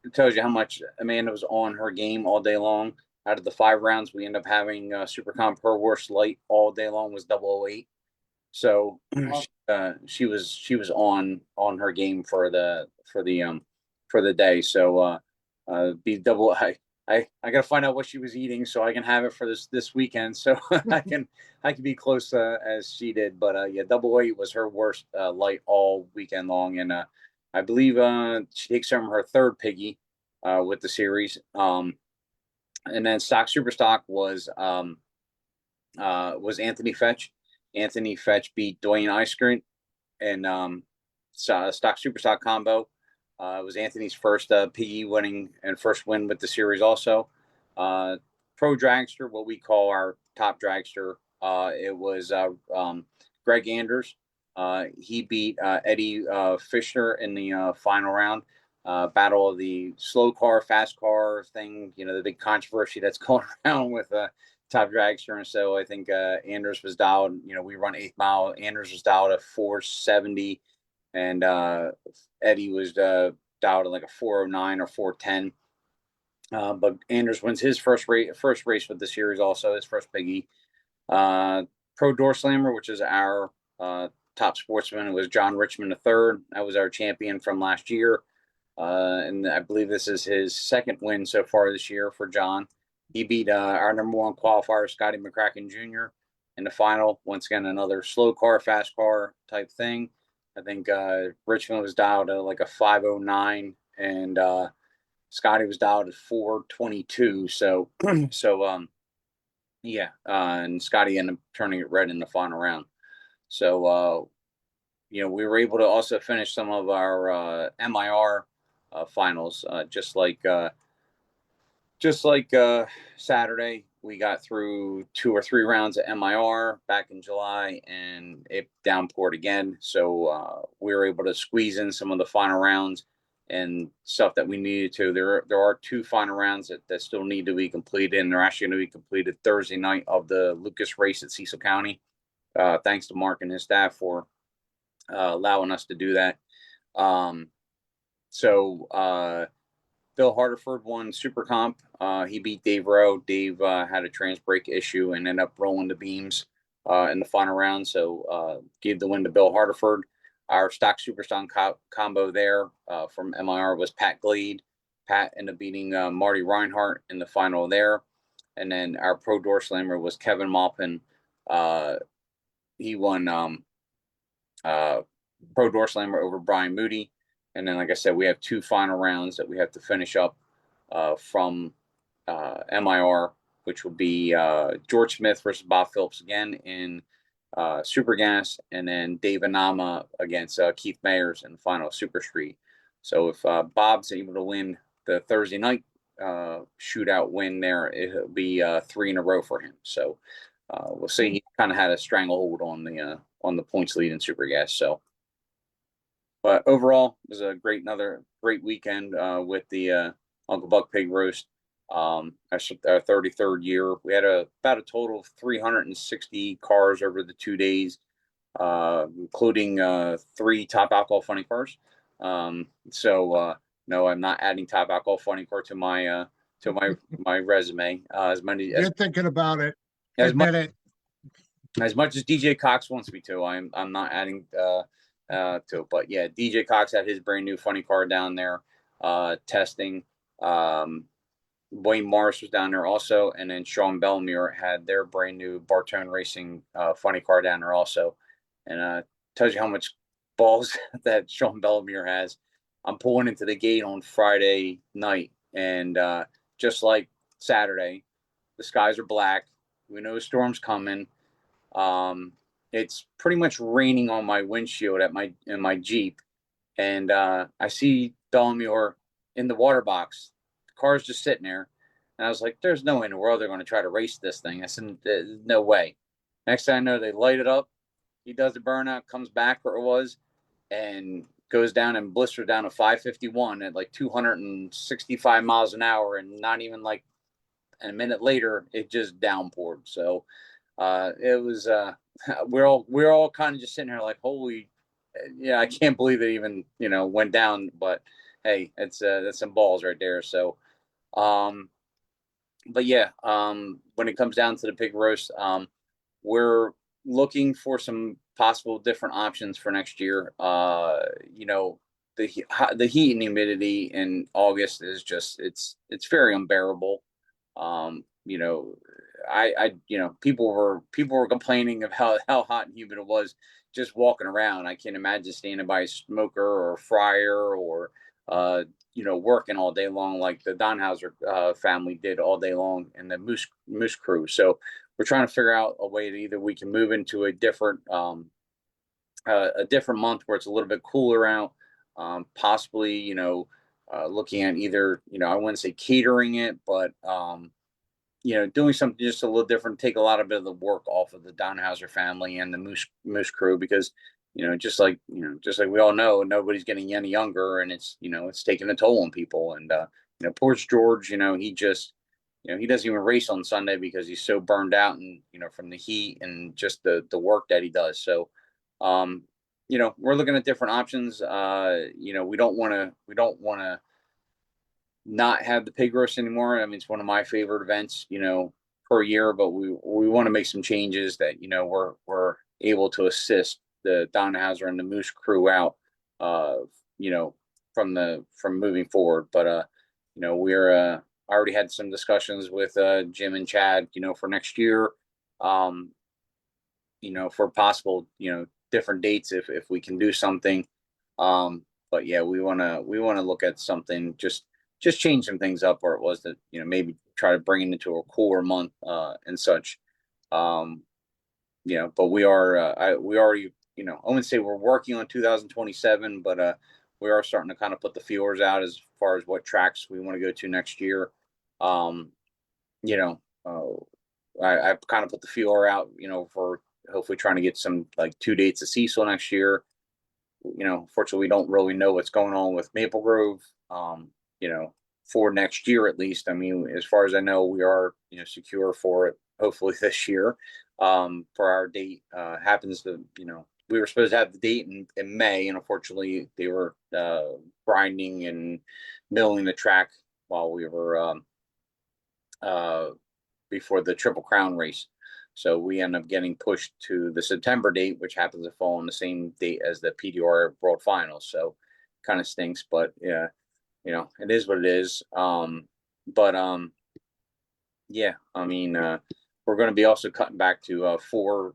It tells you how much Amanda was on her game all day long. Out of the 5 rounds, we end up having Super Comp. Her worst light all day long was 008. So she was on her game for the day. So be double. I gotta find out what she was eating so I can have it for this weekend. So I can be close as she did. But yeah, 008 was her worst light all weekend long, and I believe she takes home her 3rd piggy with the series. And then Stock Super Stock was Anthony Fetch. Anthony Fetch beat Dwayne Eiskert in Stock Super Stock combo. It was Anthony's first piggy winning and first win with the series also. Pro Dragster, what we call our top dragster, it was Greg Anders. He beat Eddie Fisher in the final round. Battle of the slow car, fast car thing, the big controversy that's going around with top dragster. And so I think Anders was dialed, we run 8th mile. Anders was dialed at 470, and Eddie was dialed at like a 409 or 410. But Anders wins his first race with the series, also his first piggy. Pro Door Slammer, which is our top sportsman, it was John Richmond III. That was our champion from last year. And I believe this is his 2nd win so far this year for John. He beat our number 1 qualifier, Scotty McCracken Jr. in the final. Once again, another slow car, fast car type thing. I think Richmond was dialed at like a 509, and Scotty was dialed at 422. So, yeah. And Scotty ended up turning it red in the final round. So, we were able to also finish some of our MIR finals, just like Saturday. We got through 2 or 3 rounds of MIR back in July, and it downpoured again. So we were able to squeeze in some of the final rounds and stuff that we needed to. There are 2 final rounds that still need to be completed, and they're actually going to be completed Thursday night of the Lucas race at Cecil County. Thanks to Mark and his staff for allowing us to do that. Bill Harderford won Super Comp. He beat Dave Rowe. Dave had a trans brake issue and ended up rolling the beams in the final round. So gave the win to Bill Harderford. Our stock Superstock combo there from MIR was Pat Glade. Pat ended up beating Marty Reinhardt in the final there. And then our pro door slammer was Kevin Maupin. He won pro door slammer over Brian Moody. And then, like I said, we have 2 final rounds that we have to finish up from MIR, which will be George Smith versus Bob Phillips again in Super Gas, and then Dave Anama against Keith Mayers in the final Super Street. So if Bob's able to win the Thursday night shootout win there, it'll be 3 in a row for him. So we'll see. He kind of had a stranglehold on the points lead in Super Gas. So. But overall, it was another great weekend with the Uncle Buck Pig Roast. Our 33rd year. We had about a total of 360 cars over the 2 days, including 3 top alcohol funny cars. No, I'm not adding top alcohol funny car to my resume. As many You're thinking about it. As much as DJ Cox wants me to, I'm not adding to it. But yeah, DJ Cox had his brand new funny car down there testing. Wayne Morris was down there also, and then Sean Bellemere had their brand new Bartone Racing funny car down there also. And tells you how much balls that Sean Bellemere has. I'm pulling into the gate on Friday night, and just like Saturday, the skies are black. We know a storm's coming. It's pretty much raining on my windshield in my Jeep, and I see Bellemere in the water box. The car's just sitting there, and I was like, "There's no way in the world they're going to try to race this thing." I said, "No way." Next thing I know, they light it up. He does the burnout, comes back where it was, and goes down and blisters down to 551 at like 265 miles an hour, and not even like a minute later, it just downpoured. So it was we're all kind of just sitting here like, holy, yeah, I can't believe it even went down. But hey, that's some balls right there. So but yeah, when it comes down to the pig roast, we're looking for some possible different options for next year. The heat and humidity in August is just it's very unbearable. People were complaining of how hot and humid it was just walking around. I can't imagine standing by a smoker or a fryer or working all day long like the Donhauser family did all day long and the Moose crew. So we're trying to figure out a way to either we can move into a different month where it's a little bit cooler out, possibly looking at either I wouldn't say catering it, but doing something just a little different, take a lot of bit of the work off of the Donhauser family and the Moose crew, because just like we all know, nobody's getting any younger, and it's taking a toll on people. And poor George, he just he doesn't even race on Sunday because he's so burned out and from the heat and just the work that he does. So we're looking at different options. We don't want to not have the pig roast anymore. I mean, it's one of my favorite events per year, but we want to make some changes that we're able to assist the Donhauser and the Moose crew out from moving forward. But we're already had some discussions with Jim and Chad for next year, for possible different dates if we can do something. But yeah, we want to look at something, just change some things up where it was that maybe try to bring it into a cooler month and such. But we already I wouldn't say we're working on 2027, but we are starting to kind of put the feelers out as far as what tracks we want to go to next year. I kind of put the feeler out for hopefully trying to get some like 2 dates at Cecil next year. unfortunately, we don't really know what's going on with Maple Grove. For next year at least. I mean, as far as I know, we are secure for it. Hopefully this year, for our date. Happens to we were supposed to have the date in May, and unfortunately they were grinding and milling the track while we were before the Triple Crown race. So we end up getting pushed to the September date, which happens to fall on the same date as the PDRA World Finals. So kind of stinks, but yeah, it is what it is. But yeah, I mean, we're going to be also cutting back to 4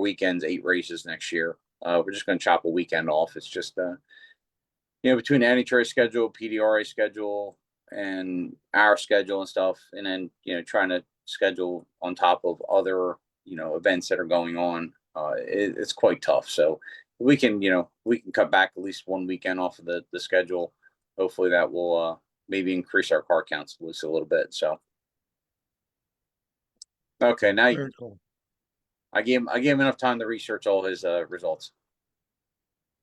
weekends, 8 races next year. We're just going to chop a weekend off. It's just between the NHRA schedule, PDRA schedule, and our schedule and stuff, and then trying to schedule on top of other events that are going on. It's quite tough. So we can cut back at least 1 weekend off of the schedule. Hopefully that will maybe increase our car counts at least a little bit. So okay, now Very cool. I gave him enough time to research all his results.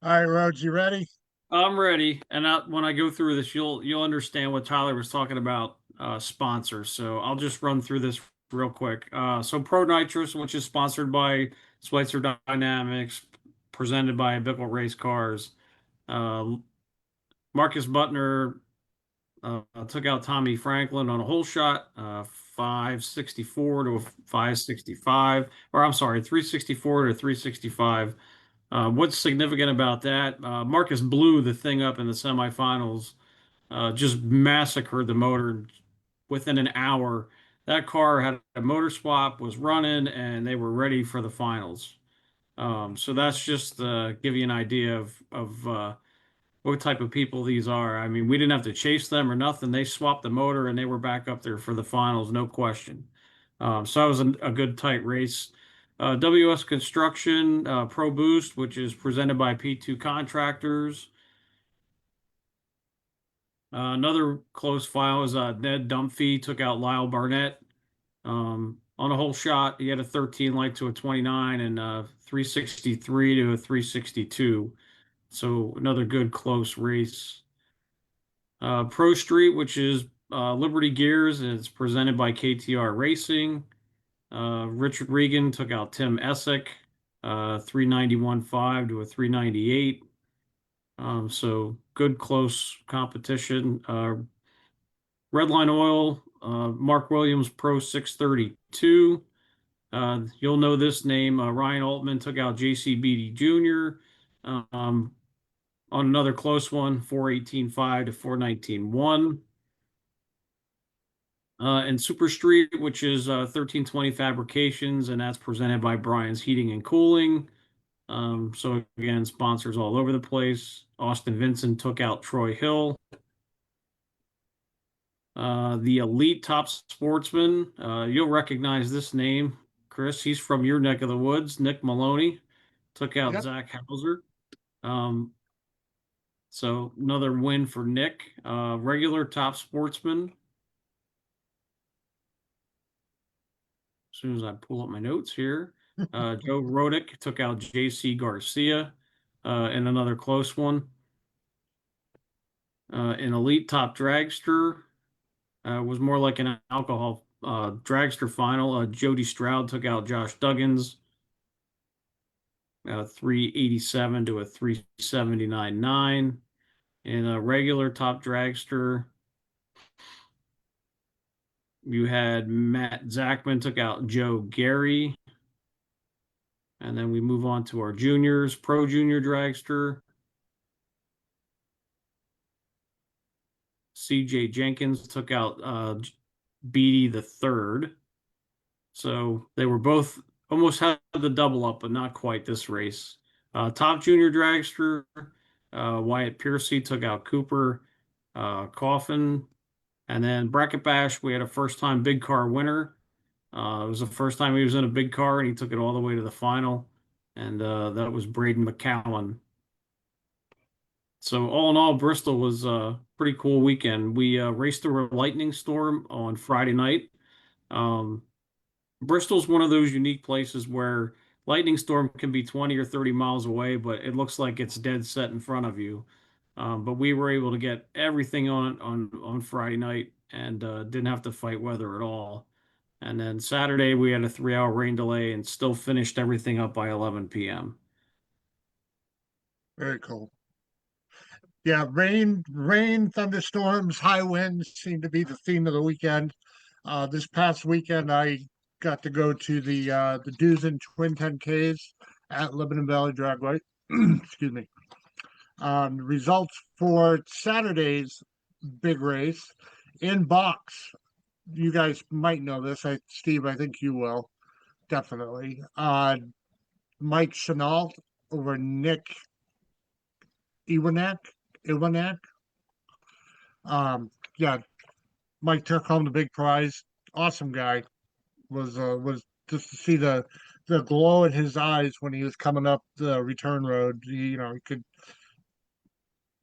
All right, Rhodes, you ready? I'm ready, and when I go through this, you'll understand what Tyler was talking about, sponsors. So I'll just run through this real quick. So Pro Nitrous, which is sponsored by Schweitzer Dynamics, presented by Bickle Race Cars. Marcus Butner took out Tommy Franklin on a hole shot, 564 to a 565, or I'm sorry, 364 to 365. What's significant about that? Marcus blew the thing up in the semifinals, just massacred the motor within an hour. That car had a motor swap, was running, and they were ready for the finals. So that's just to give you an idea of what type of people these are. I mean, we didn't have to chase them or nothing. They swapped the motor and they were back up there for the finals, no question. So that was a good tight race. WS Construction Pro Boost, which is presented by P2 Contractors. Another close file is Ned Dumphy took out Lyle Barnett on a whole shot. He had a 13 light to a 29 and 363 to a 362. So another good close race. Pro Street, which is Liberty Gears, is presented by KTR Racing. Richard Regan took out Tim Essick, 391.5 to a 398. So good close competition. Redline Oil, Mark Williams Pro 632. You'll know this name. Ryan Altman took out JC Beatty Jr. On another close one, 418.5 to 419.1. And Super Street, which is 1320 Fabrications, and that's presented by Brian's Heating and Cooling. So again, sponsors all over the place. Austin Vincent took out Troy Hill. The Elite Top Sportsman, you'll recognize this name, Chris. He's from your neck of the woods. Nick Maloney took out Yep. Zach Hauser. So another win for Nick. Regular Top Sportsman. As soon as I pull up my notes here, Joe Rodick took out JC Garcia in another close one. An Elite Top Dragster was more like an alcohol dragster final. Jody Stroud took out Josh Duggins, 387 to a 379.9. In a regular Top Dragster, you had Matt Zachman took out Joe Gary. And then we move on to our juniors, Pro Junior Dragster. CJ Jenkins took out Beatty the third. So they were both almost had the double up, but not quite this race. Top Junior Dragster, Wyatt Piercy took out Cooper Coffin. And then Bracket Bash, we had a first-time big car winner. It was the first time he was in a big car, and he took it all the way to the final. And that was Braden McCowan. So all in all, Bristol was a pretty cool weekend. We raced through a lightning storm on Friday night. Bristol's one of those unique places where lightning storm can be 20 or 30 miles away, but it looks like it's dead set in front of you. But we were able to get everything on Friday night and didn't have to fight weather at all. And then Saturday we had a 3 hour rain delay and still finished everything up by 11 p.m. Very cool. Yeah, rain, thunderstorms, high winds seem to be the theme of the weekend. This past weekend, I got to go to the Duzen Twin 10Ks at Lebanon Valley Dragway. Excuse me. Results for Saturday's big race in box. You guys might know this. Steve, I think you will definitely. Mike Chenault over Nick Iwanak. Iwanak. Yeah, Mike took home the big prize. Awesome guy. Was just to see the glow in his eyes when he was coming up the return road. You could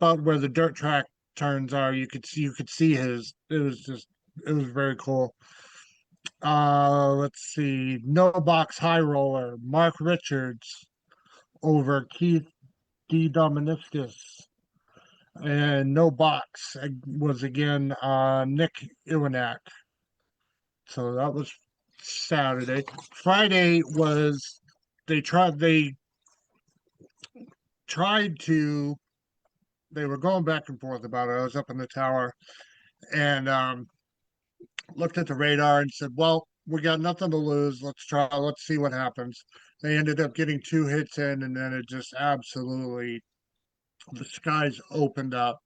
about where the dirt track turns are. You could see his. It was very cool. Let's see. No box high roller. Mark Richards over Keith D. Dominiscus. And no box was again Nick Iwanak. So that was Saturday. Friday was they tried to they were going back and forth about it. I was up in the tower and looked at the radar and said, well, we got nothing to lose. Let's see what happens. They ended up getting 2 hits in, and then it just absolutely the skies opened up.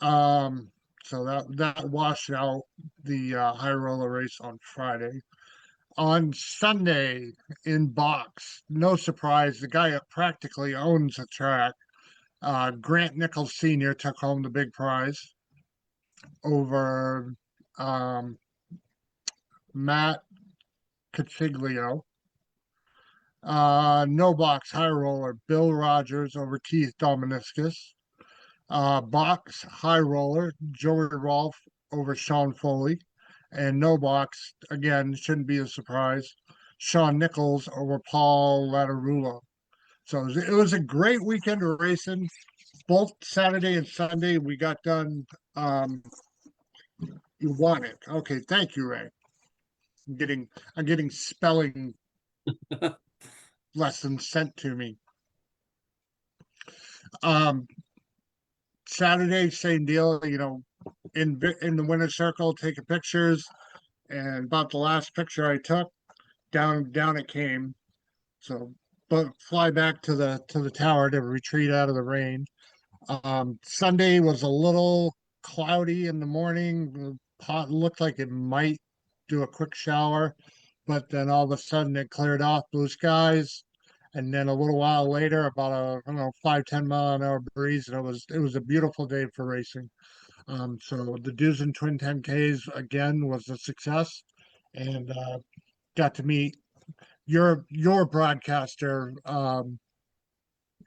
So that washed out the high roller race on Friday. On Sunday in box, no surprise, the guy that practically owns the track, Grant Nichols Sr. took home the big prize over Matt Caciglio. No box high roller, Bill Rogers over Keith Dominiscus. Box high roller, Joey Rolfe over Sean Foley. And no box, again, shouldn't be a surprise, Sean Nichols over Paul Latarula. So it was a great weekend of racing. Both Saturday and Sunday, we got done. You won it. Okay, thank you, Ray. I'm getting spelling lessons sent to me. Saturday, same deal. In the winner's circle, taking pictures, and about the last picture I took, down it came. So, but fly back to the tower to retreat out of the rain. Sunday was a little cloudy in the morning. The pot looked like it might do a quick shower, but then all of a sudden it cleared off, blue skies, and then a little while later, about a I don't know 5-10 mile an hour breeze, and it was a beautiful day for racing. So the Duzen Twin 10Ks again was a success, and got to meet your broadcaster,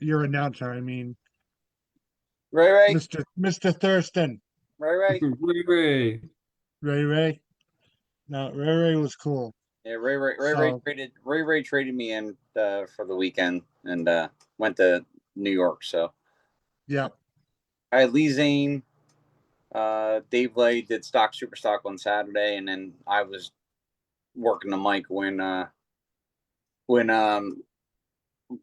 your announcer. I mean, Ray, Mr. Thurston, Ray. Hooray. Ray. No, Ray was cool. Yeah, Ray So- traded me in for the weekend and went to New York. So Yeah, I had Lee Zane, Dave Lay did super stock on Saturday, and then I was working the mic when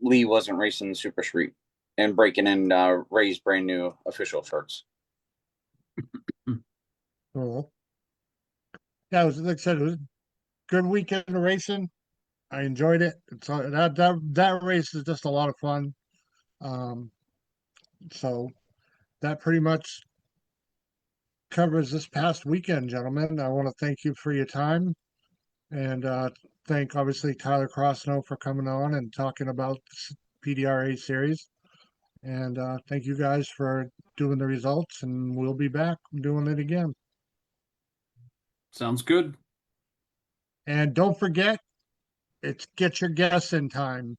Lee wasn't racing Super Street and breaking in Ray's brand new official shirts. cool. Yeah, it was like I said, it was a good weekend of racing. I enjoyed it. That race is just a lot of fun. So that pretty much covers this past weekend, gentlemen. I want to thank you for your time, and thank obviously Tyler CROSSNOE for coming on and talking about this PDRA series. And thank you guys for doing the results, and we'll be back doing it again. Sounds good. And don't forget, it's get your guests in time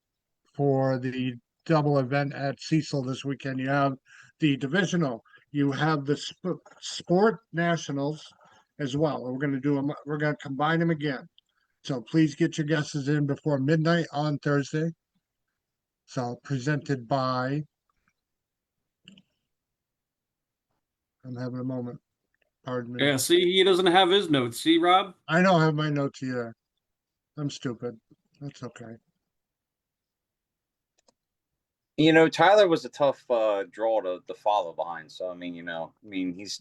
for the double event at Cecil this weekend. You have the divisional, you have the sport nationals as well. We're going to combine them again. So please get your guesses in before midnight on Thursday. So presented by, I'm having a moment, pardon me. Yeah, see, he doesn't have his notes. See, Rob? I don't have my notes either. I'm stupid. That's okay. You know, Tyler was a tough draw to follow behind. So I mean, he's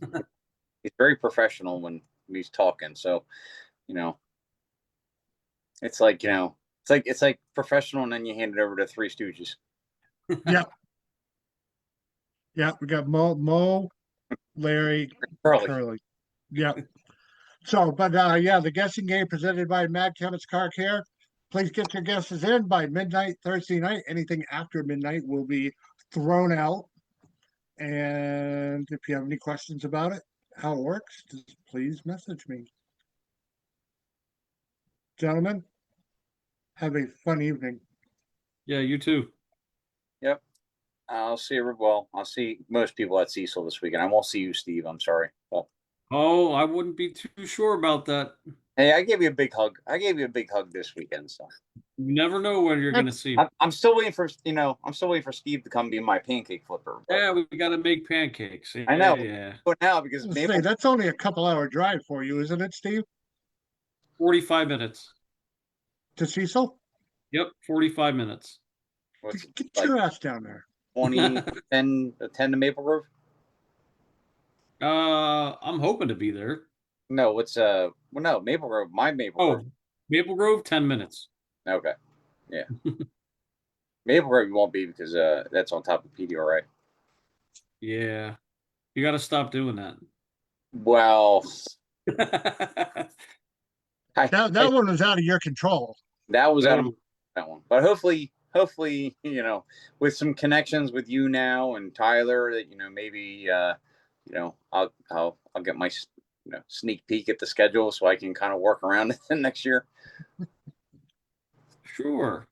very professional when he's talking. So, you know, it's like, it's like professional, and then you hand it over to Three Stooges. Yeah. Yeah, we got Mo, Larry, Curly. Curly. Yeah. So, but yeah, the guessing game presented by Mad Chemist Car Care. Please get your guesses in by midnight Thursday night. Anything after midnight will be thrown out. And if you have any questions about it, how it works, just please message me. Gentlemen, have a fun evening. Yeah, you too. Yep. I'll see most people at Cecil this weekend. I won't see you, Steve. I'm sorry. But, Oh, I wouldn't be too sure about that. hey, I gave you a big hug. I gave you a big hug this weekend. So You never know when you're going to see me. I'm still waiting for Steve to come be my pancake flipper. But Yeah, we got to make pancakes. I know. Yeah. But now because Say, that's only a couple-hour drive for you, isn't it, Steve? 45 minutes. To Cecil? Yep, 45 minutes. what's Get like your ass down there. 10 to Maple Grove? I'm hoping to be there. No, no, Maple Grove. My Maple Oh, Grove. Maple Grove, 10 minutes. Okay. Yeah. Maple Grove you won't be because that's on top of PDRA. Yeah. You got to stop doing that. Well, That one was out of your control. that was out of Oh, that one. But hopefully, with some connections with you now and Tyler, that maybe I'll get my sneak peek at the schedule so I can kind of work around it next year. sure.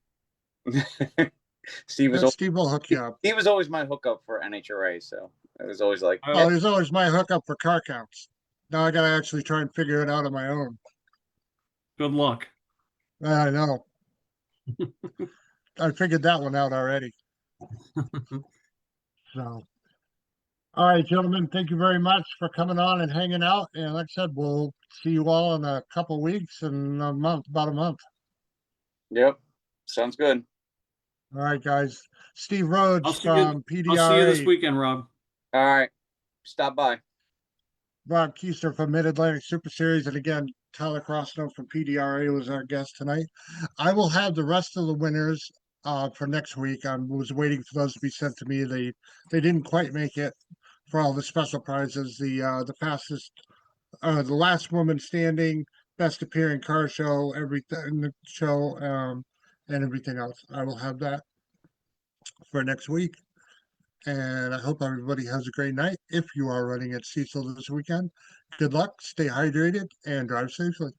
Steve was Steve will hook you up. he was always my hookup for NHRA, so it was always like, Oh, there's always my hookup for car counts. Now I gotta actually try and figure it out on my own. Good luck. I know. I figured that one out already. So, all right, gentlemen, thank you very much for coming on and hanging out. And like I said, we'll see you all in a couple weeks and about a month. yep, sounds good. All right, guys. Steve Rhodes I'll see from I'll see you this PDRA, weekend, Rob. All right, stop by. Rob Keister from Mid-Atlantic Super Series, and again, Tyler CROSSNOE from PDRA was our guest tonight. I will have the rest of the winners for next week. I was waiting for those to be sent to me. They didn't quite make it for all the special prizes. The fastest, the last woman standing, best appearing car show, everything in the show, and everything else. I will have that for next week. And I hope everybody has a great night. If you are running at Cecil this weekend, good luck, stay hydrated, and drive safely.